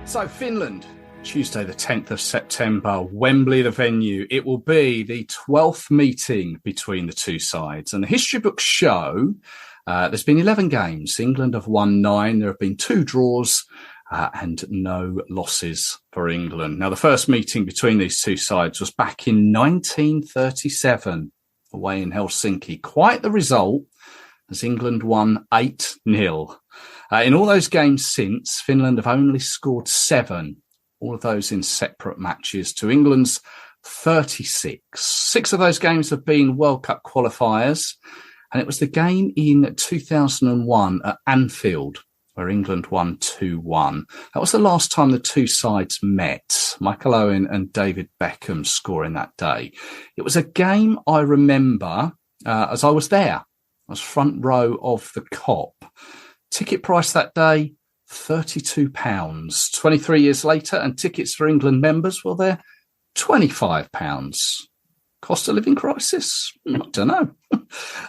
So Finland, Tuesday the 10th of September, Wembley the venue. It will be the 12th meeting between the two sides. And the history books show there's been 11 games. England have won 9. There have been 2 draws and no losses for England. Now, the first meeting between these two sides was back in 1937 away in Helsinki. Quite the result, as England won 8-0. In all those games since, Finland have only scored 7, all of those in separate matches, to England's 36. 6 of those games have been World Cup qualifiers, and it was the game in 2001 at Anfield where England won 2-1. That was the last time the two sides met. Michael Owen and David Beckham scoring that day. It was a game I remember as I was there. I was front row of the Kop. Ticket price that day, £32. 23 years later, and tickets for England members, well, they're £25. Cost of living crisis? I don't know.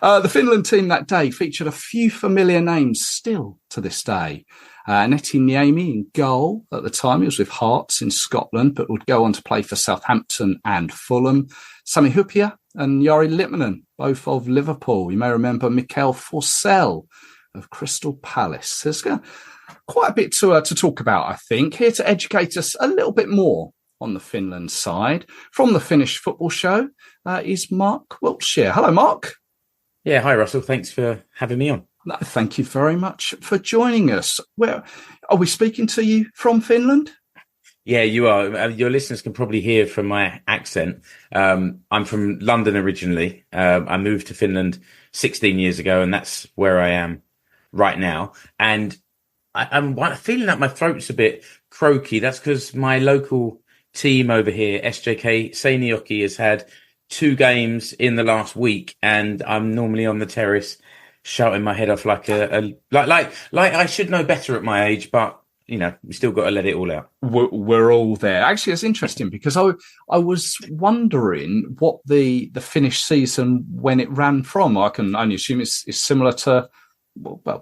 The Finland team that day featured a few familiar names still to this day. Antti Niemi in goal. At the time, he was with Hearts in Scotland, but would go on to play for Southampton and Fulham. Sami Hyypiä and Jari Litmanen, both of Liverpool. You may remember Mikael Forsell of Crystal Palace. There's quite a bit to talk about, I think. Here to educate us a little bit more on the Finland side, from the Finnish Football Show, is Mark Wiltshire. Hello, Mark. Yeah, hi, Russell. Thanks for having me on. No, thank you very much for joining us. Where are we speaking to you from, Finland? Yeah, you are. Your listeners can probably hear from my accent. I'm from London originally. I moved to Finland 16 years ago, and that's where I am right now. And I'm feeling that my throat's a bit croaky. That's because my local team over here, SJK Seinäjoki, has had 2 games in the last week, and I'm normally on the terrace shouting my head off like I should know better at my age, but we still got to let it all out. We're all there. Actually, it's interesting because I was wondering what the Finnish season, when it ran from. I can only assume it's similar to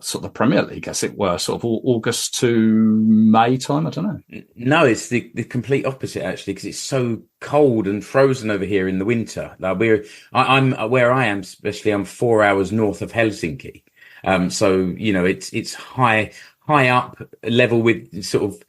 sort of the Premier League, as it were, sort of August to May time. I don't know. No, it's the complete opposite actually, because it's so cold and frozen over here in the winter. Like I'm where I am, especially. I'm 4 hours north of Helsinki, so it's high up level with sort of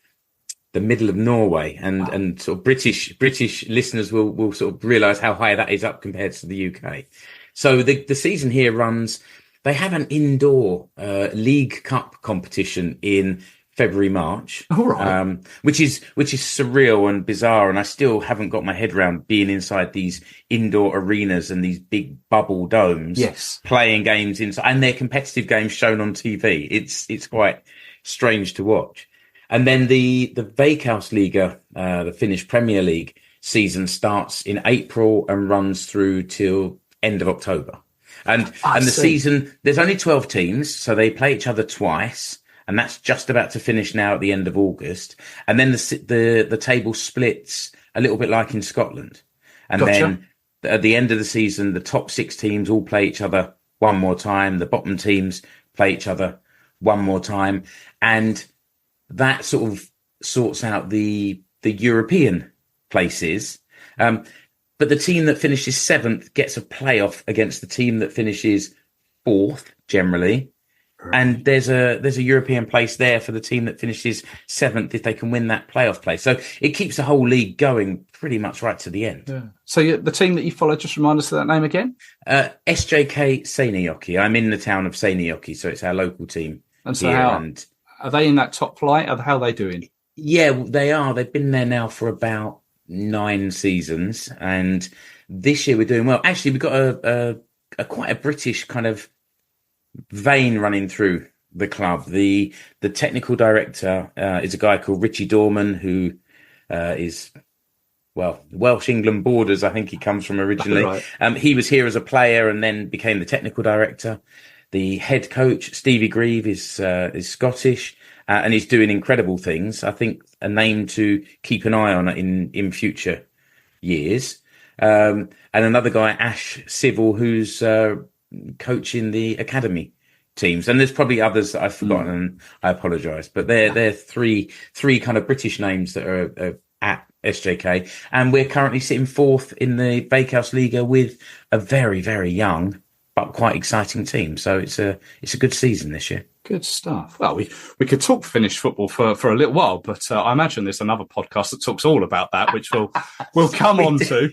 the middle of Norway, and sort of British listeners will sort of realise how high that is up compared to the UK. So the season here runs. They have an indoor League Cup competition in February, March, which is surreal and bizarre. And I still haven't got my head around being inside these indoor arenas and these big bubble domes, playing games inside, and they're competitive games shown on TV. It's quite strange to watch. And then the Veikkausliiga, the Finnish Premier League season, starts in April and runs through till end of October. And the season, there's only 12 teams, so they play each other twice, and that's just about to finish now at the end of August. And then the table splits a little bit like in Scotland. And then at the end of the season, the top 6 teams all play each other one more time. The bottom teams play each other one more time. And that sort of sorts out the European places. But the team that finishes 7th gets a playoff against the team that finishes 4th, generally. Right. And there's a European place there for the team that finishes 7th if they can win that playoff place. So it keeps the whole league going pretty much right to the end. Yeah. So the team that you follow, just remind us of that name again? SJK Seinäjoki. I'm in the town of Seinäjoki, so it's our local team. And so are they in that top flight? How are they doing? Yeah, they are. They've been there now for about 9 seasons, and this year we're doing well. Actually, we've got a quite a British kind of vein running through the club. The technical director is a guy called Richie Dorman, who is, well, Welsh England borders, I think he comes from originally. Right. He was here as a player and then became the technical director. The head coach, Stevie Grieve, is Scottish, and he's doing incredible things. I think a name to keep an eye on in future years. And another guy, Ash Civil, who's coaching the academy teams. And there's probably others that I've forgotten, and I apologise. But they're three kind of British names that are at SJK. And we're currently sitting fourth in the Bakehouse Liga with a very, very young but quite exciting team. So it's a good season this year. Good stuff. Well, we could talk Finnish football for a little while, but I imagine there's another podcast that talks all about that, which we'll come on to.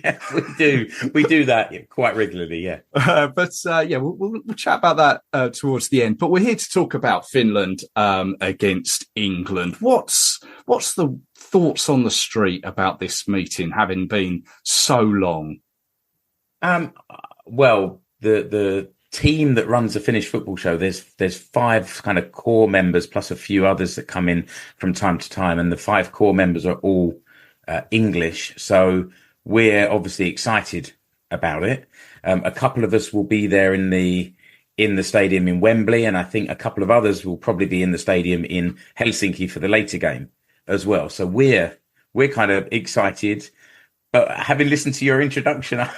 We do that quite regularly, yeah. We'll chat about that towards the end. But we're here to talk about Finland against England. What's the thoughts on the street about this meeting, having been so long? Well, the team that runs the Finnish football show, there's 5 kind of core members plus a few others that come in from time to time, and the 5 core members are all English, so we're obviously excited about it. A couple of us will be there in the stadium in Wembley, and I think a couple of others will probably be in the stadium in Helsinki for the later game as well. So we're kind of excited. But having listened to your introduction, I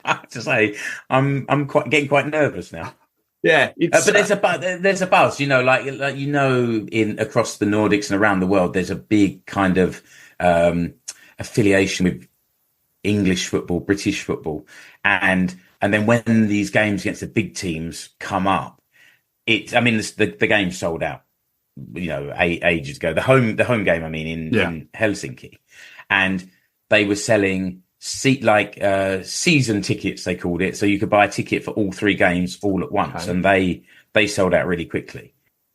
have to say I'm getting quite nervous now. Yeah, but there's a buzz, like in across the Nordics and around the world. There's a big kind of affiliation with English football, British football, and then when these games against the big teams come up, the game sold out, ages ago. The home game, in Helsinki, and they were selling season tickets, they called it. So you could buy a ticket for all 3 games all at once. Okay. And they sold out really quickly.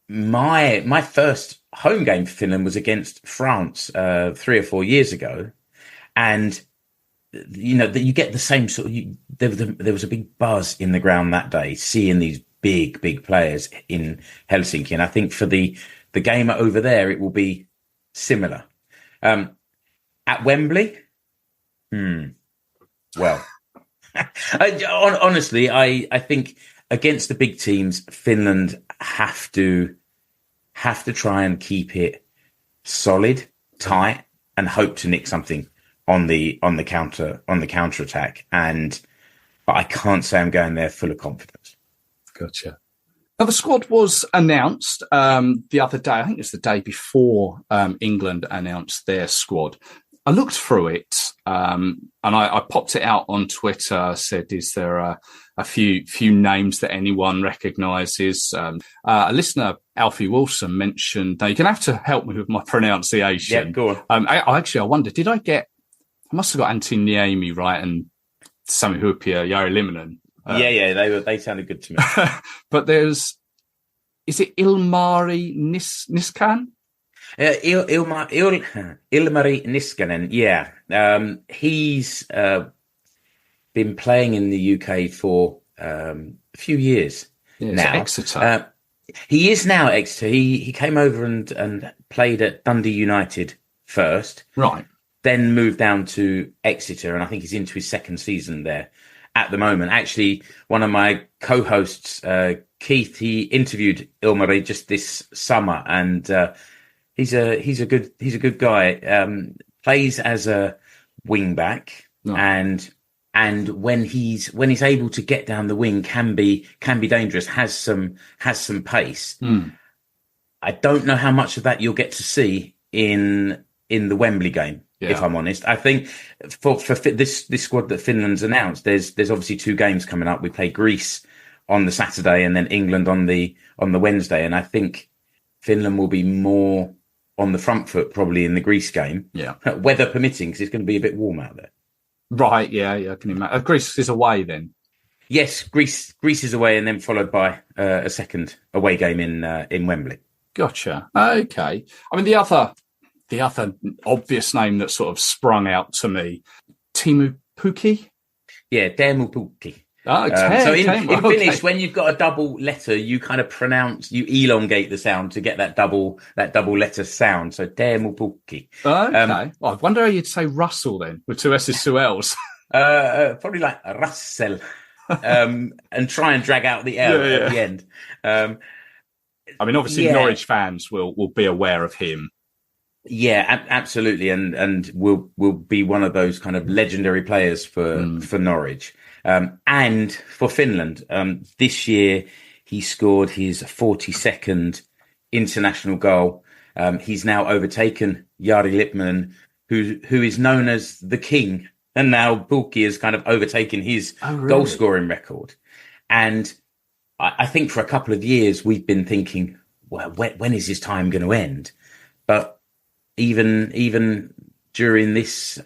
My first home game for Finland was against France 3 or 4 years ago. And, you get the same sort of, there was a big buzz in the ground that day, seeing these big players in Helsinki. And I think for the game over there, it will be similar. At Wembley, well, honestly, I think against the big teams, Finland have to try and keep it solid, tight, and hope to nick something on the counter attack. But I can't say I'm going there full of confidence. Gotcha. Now, the squad was announced the other day. I think it was the day before England announced their squad. I looked through it and I popped it out on Twitter, said, is there a few names that anyone recognises? A listener, Alfie Wilson, mentioned, now you're going to have to help me with my pronunciation. Yeah, go on. I wondered, I must have got Antti Niemi right and Sami Hupia, Jari Liminen. They sounded good to me. But is it Ilmari Niskan? Ilmari Niskanen, yeah. He's been playing in the UK for a few years now. Exeter. He is now at Exeter. He came over and played at Dundee United first. Right. Then moved down to Exeter, and I think he's into his 2nd season there at the moment. Actually, one of my co-hosts, Keith, he interviewed Ilmari just this summer, and he's a good guy. Plays as a wing back, and when he's able to get down the wing, can be dangerous. Has some pace. I don't know how much of that you'll get to see in the Wembley game. Yeah. If I'm honest, I think for this squad that Finland's announced, there's obviously 2 games coming up. We play Greece on the Saturday and then England on the Wednesday, and I think Finland will be more on the front foot probably in the Greece game. Yeah, weather permitting, because it's going to be a bit warm out there. Right. Yeah. I can imagine. Greece is away then. Yes, Greece is away, and then followed by a second away game in Wembley. Gotcha. Okay. I mean, the other obvious name that sort of sprung out to me, Teemu Pukki. Yeah, Teemu Pukki. So in Finnish, okay. when you've got a double letter, you kind of you elongate the sound to get that double letter sound. So Teemu Okay. Well, I wonder how you'd say Russell then, with two S's, two L's. Probably like Russell, and try and drag out the L at the end. I mean, obviously, Norwich fans will be aware of him. Yeah, absolutely, and will be one of those kind of legendary players for Norwich, and for Finland. This year, he scored his 42nd international goal. He's now overtaken Jari Lipman, who is known as the king, and now Pukki has kind of overtaken his goal scoring record. And I think for a couple of years we've been thinking, well, when is his time going to end? But even during this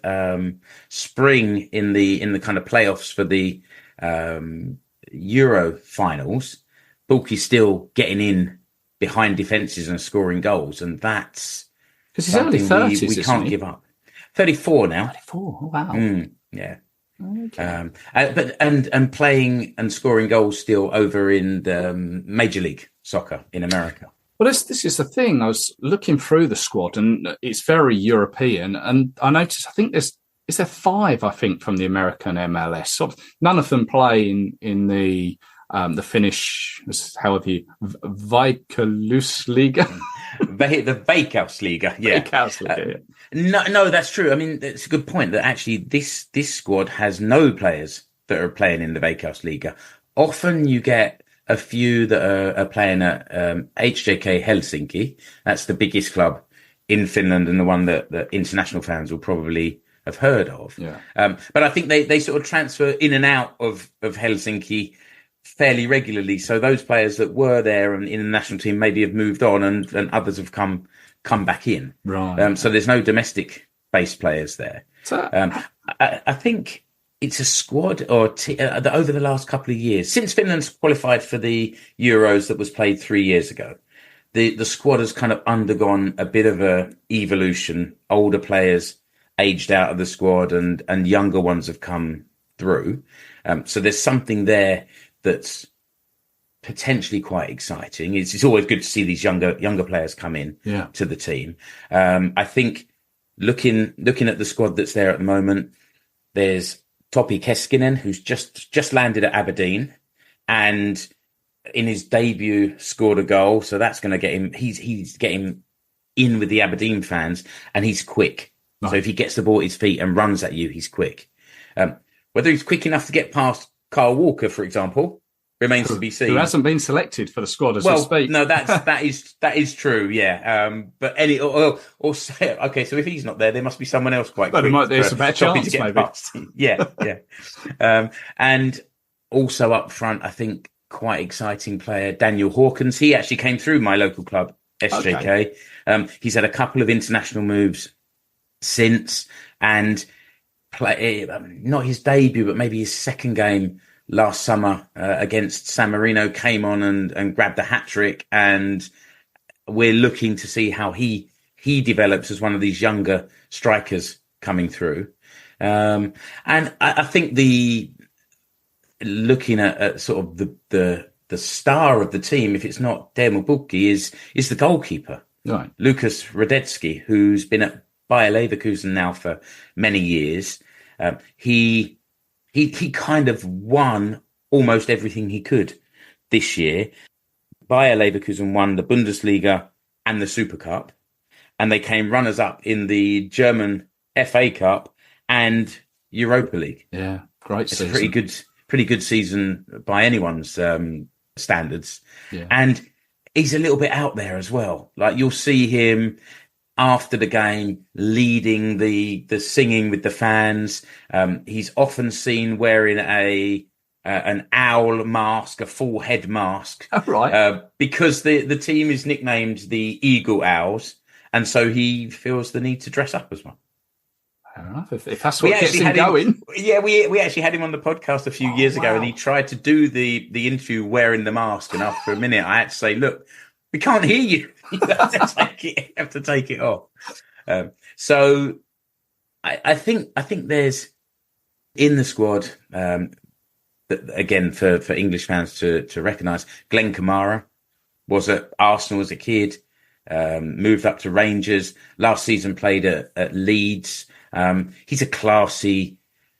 spring in the kind of playoffs for the Euro finals, Pukki's still getting in behind defences and scoring goals, and that's because he's only 30s, we can't give up. 34 now. 34. Oh, wow. Yeah. Okay. But and playing and scoring goals still over in the Major League Soccer in America. Well, this is the thing. I was looking through the squad, and it's very European. And I noticed, I think is there 5? I think from the American MLS. Sort of, none of them play in the Finnish, however Veikkausliiga. The Veikkausliiga, yeah. Veikkausliiga, No, that's true. I mean, it's a good point that actually this squad has no players that are playing in the Veikkausliiga. Often you get a few that are playing at HJK Helsinki. That's the biggest club in Finland and the one that international fans will probably have heard of. Yeah. But I think they sort of transfer in and out of Helsinki fairly regularly. So those players that were there and in the national team maybe have moved on, and others have come back in. Right. So there's no domestic based players there. So, I think it's a squad that over the last couple of years, since Finland's qualified for the Euros that was played 3 years ago, the squad has kind of undergone a bit of a evolution. Older players aged out of the squad, and younger ones have come through. So there's something there that's potentially quite exciting. It's always good to see these younger players come in to the team. I think looking at the squad that's there at the moment, there's Topi Keskinen, who's just landed at Aberdeen, and in his debut scored a goal. So that's going to get him. He's getting in with the Aberdeen fans, and he's quick. Right. So if he gets the ball at his feet and runs at you, he's quick. Whether he's quick enough to get past Carl Walker, for example, remains to be seen. Who hasn't been selected for the squad as we speak. No, that is true. Yeah. But or say, okay, so if he's not there must be someone else quite quick. There's a better chance, maybe. Yeah. And also up front, I think quite exciting player, Daniel Hawkins. He actually came through my local club, SJK. Okay. He's had a couple of international moves since, and not his debut, but maybe his second game last summer against San Marino came on and grabbed the hat-trick, and we're looking to see how he develops as one of these younger strikers coming through. And I think looking at sort of the star of the team, if it's not Teemu Pukki, is the goalkeeper, right? Lukas Radetsky, who's been at Bayer Leverkusen now for many years. He kind of won almost everything he could this year. Bayer Leverkusen won the Bundesliga and the Super Cup, and they came runners-up in the German FA Cup and Europa League. Yeah, great season. It's a pretty good season by anyone's standards. Yeah. And he's a little bit out there as well. Like, you'll see him after the game leading the singing with the fans. He's often seen wearing an owl mask, a full head mask. Oh, right. Because the team is nicknamed the Eagle Owls, and so he feels the need to dress up as one. Fair enough. If that's what gets him going. We actually had him on the podcast a few years ago, and he tried to do the interview wearing the mask, and after a minute I had to say, look, we can't hear you. You have to take it off. So I think there's in the squad again, for English fans to recognise, Glenn Kamara was at Arsenal as a kid, moved up to Rangers. Last season played at Leeds. He's a classy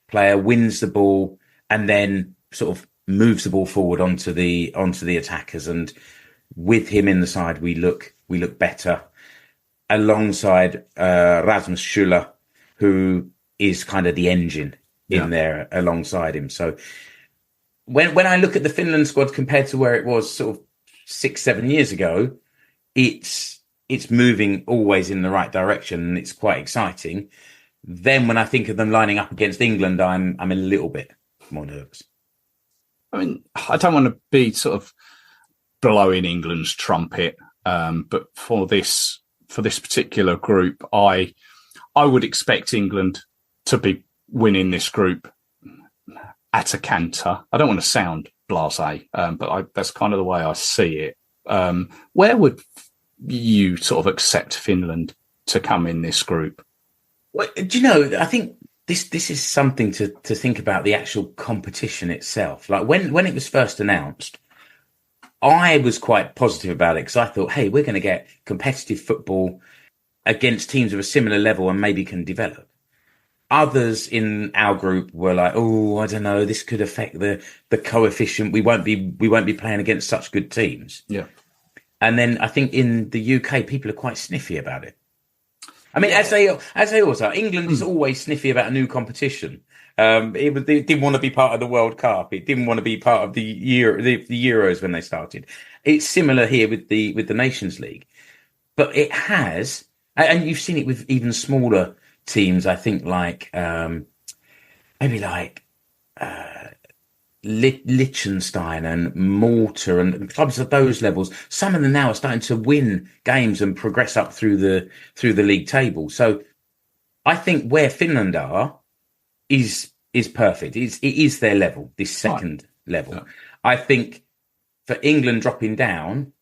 player, wins the ball, and then sort of moves the ball forward onto the attackers. And with him in the side, we look better. Alongside Rasmus Schuller, who is kind of the engine in there alongside him. So when I look at the Finland squad compared to where it was sort of 6-7 years ago, it's moving always in the right direction, and it's quite exciting. Then when I think of them lining up against England, I'm a little bit more nervous. I mean, I don't want to be sort of blowing England's trumpet, but for this particular group, I would expect England to be winning this group at a canter. I don't want to sound blasé, but that's kind of the way I see it. Where would you sort of accept Finland to come in this group? Well, do you know, I think this is something to think about, the actual competition itself. Like when it was first announced, I was quite positive about it because I thought, hey, we're going to get competitive football against teams of a similar level and maybe can develop. Others in our group were like, oh, I don't know, this could affect the coefficient. We won't be playing against such good teams. Yeah. And then I think in the UK, people are quite sniffy about it. I mean, as they always are. England is always sniffy about a new competition. It didn't want to be part of the World Cup. It didn't want to be part of the Euros when they started. It's similar here with the Nations League, but it has, and you've seen it with even smaller teams. I think like maybe like Liechtenstein and Malta and clubs at those levels. Some of them now are starting to win games and progress up through the league table. So I think where Finland are is perfect. It is their level, this second level. Yeah. I think for England dropping down,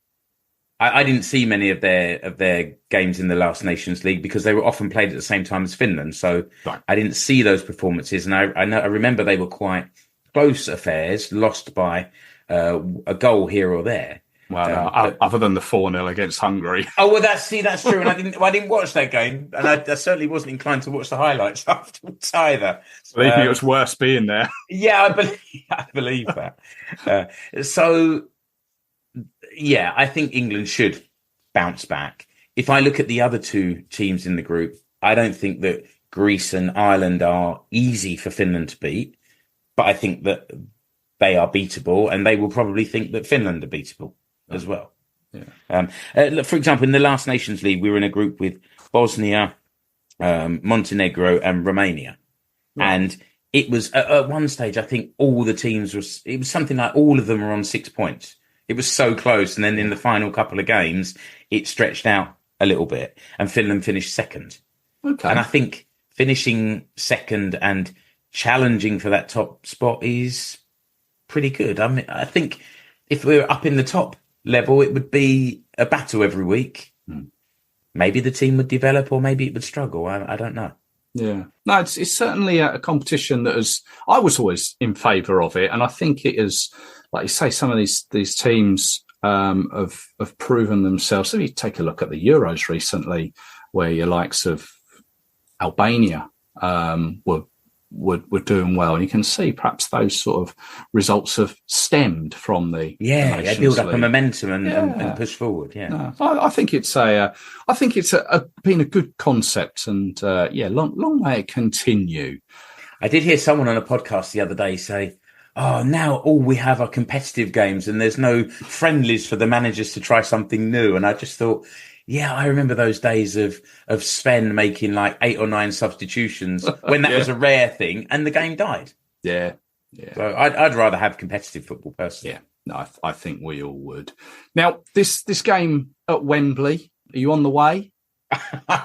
I didn't see many of their games in the last Nations League because they were often played at the same time as Finland. So I didn't see those performances, and I remember they were quite close affairs, lost by a goal here or there. Well, other than the 4-0 against Hungary. Oh well, that's true, and I didn't watch that game, and I certainly wasn't inclined to watch the highlights afterwards either. Believe me, it was worse being there. Yeah, I believe that. So, yeah, I think England should bounce back. If I look at the other two teams in the group, I don't think that Greece and Ireland are easy for Finland to beat, but I think that they are beatable, and they will probably think that Finland are beatable as well. Yeah. For example, in the last Nations League, we were in a group with Bosnia, Montenegro, and Romania, and it was at one stage, I think all the teams it was something like all of them were on 6 points. It was so close, and then in the final couple of games, it stretched out a little bit, and Finland finished second. Okay, and I think finishing second and challenging for that top spot is pretty good. I mean, I think if we were up in the top level, it would be a battle every week. Maybe the team would develop, or maybe it would struggle. I don't know. Yeah, no, it's certainly a competition that I was always in favour of it, and I think it is, like you say, some of these teams have proven themselves. So if you take a look at the Euros recently, where your likes of Albania were doing well, and you can see perhaps those sort of results have stemmed from the they build up a momentum and push forward. Yeah, no, I think it's been a good concept, and long may it continue. I did hear someone on a podcast the other day say, "Oh, now all we have are competitive games, and there's no friendlies for the managers to try something new." And I just thought, yeah, I remember those days of Sven making like 8 or 9 substitutions when that was a rare thing, and the game died. Yeah. So I'd rather have competitive football personally. Yeah, no, I think we all would. Now, this game at Wembley, are you on the way?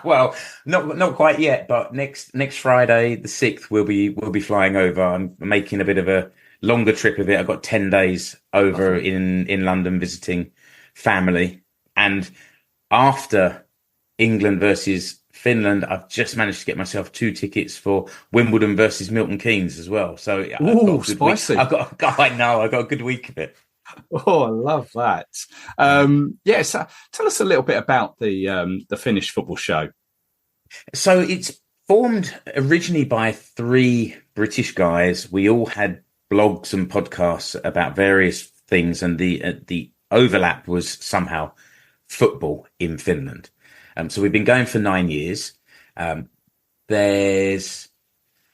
Well, not quite yet, but next Friday, the 6th, we'll be flying over. I'm making a bit of a longer trip of it. I've got 10 days over in London visiting family, and after England versus Finland, I've just managed to get myself 2 tickets for Wimbledon versus Milton Keynes as well. So Ooh, spicy! I got a good week of it. Oh, I love that. So tell us a little bit about the Finnish football show. So it's formed originally by 3 British guys. We all had blogs and podcasts about various things, and the overlap was somehow football in Finland. So we've been going for 9 years. There's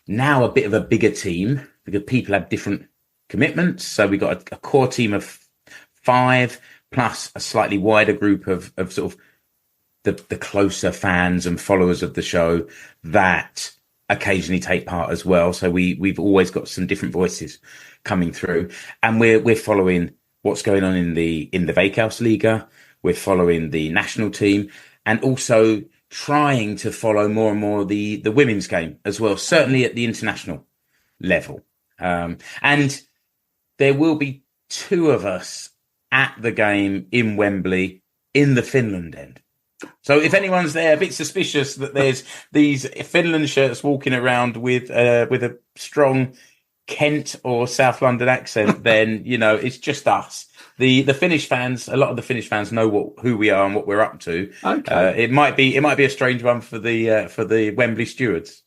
now a bit of a bigger team because people have different commitments. So we got a core team of 5 plus a slightly wider group of sort of the closer fans and followers of the show that occasionally take part as well. So we've always got some different voices coming through, and we're following what's going on in the Veikkausliiga. We're following the national team, and also trying to follow more and more the women's game as well, certainly at the international level. And there will be 2 of us at the game in Wembley in the Finland end. So if anyone's there a bit suspicious that there's these Finland shirts walking around with a strong Kent or South London accent, then, it's just us. The Finnish fans, a lot of the Finnish fans know who we are and what we're up to. Okay. It might be a strange one for the Wembley stewards.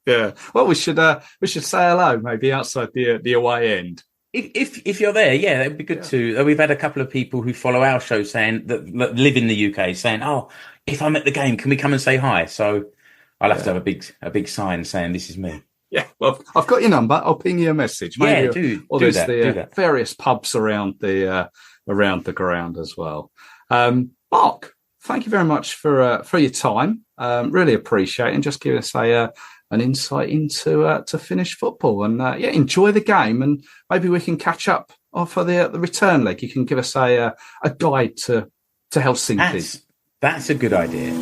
Yeah. Well, we should say hello maybe outside the away end. If you're there, yeah, it'd be good to. We've had a couple of people who follow our show saying that live in the UK saying, "Oh, if I'm at the game, can we come and say hi?" So I'll have to have a big sign saying this is me. Yeah, well, I've got your number. I'll ping you a message. Maybe do that. Various pubs around the ground as well. Mark, thank you very much for your time. Really appreciate it, and just give us an insight into to Finnish football, and enjoy the game, and maybe we can catch up for the return leg. You can give us a guide to Helsinki. That's a good idea.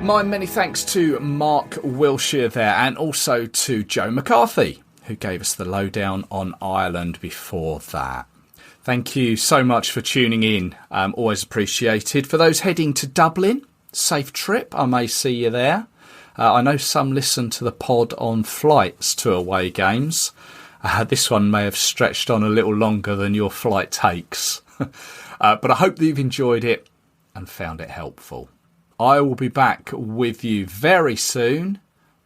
My many thanks to Mark Wilshire there, and also to Joe McCarthy, who gave us the lowdown on Ireland before that. Thank you so much for tuning in. Always appreciated. For those heading to Dublin, safe trip. I may see you there. I know some listen to the pod on flights to away games. This one may have stretched on a little longer than your flight takes. But I hope that you've enjoyed it and found it helpful. I will be back with you very soon,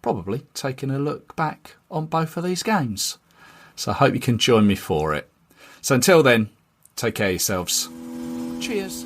probably taking a look back on both of these games. So I hope you can join me for it. So until then, take care of yourselves. Cheers.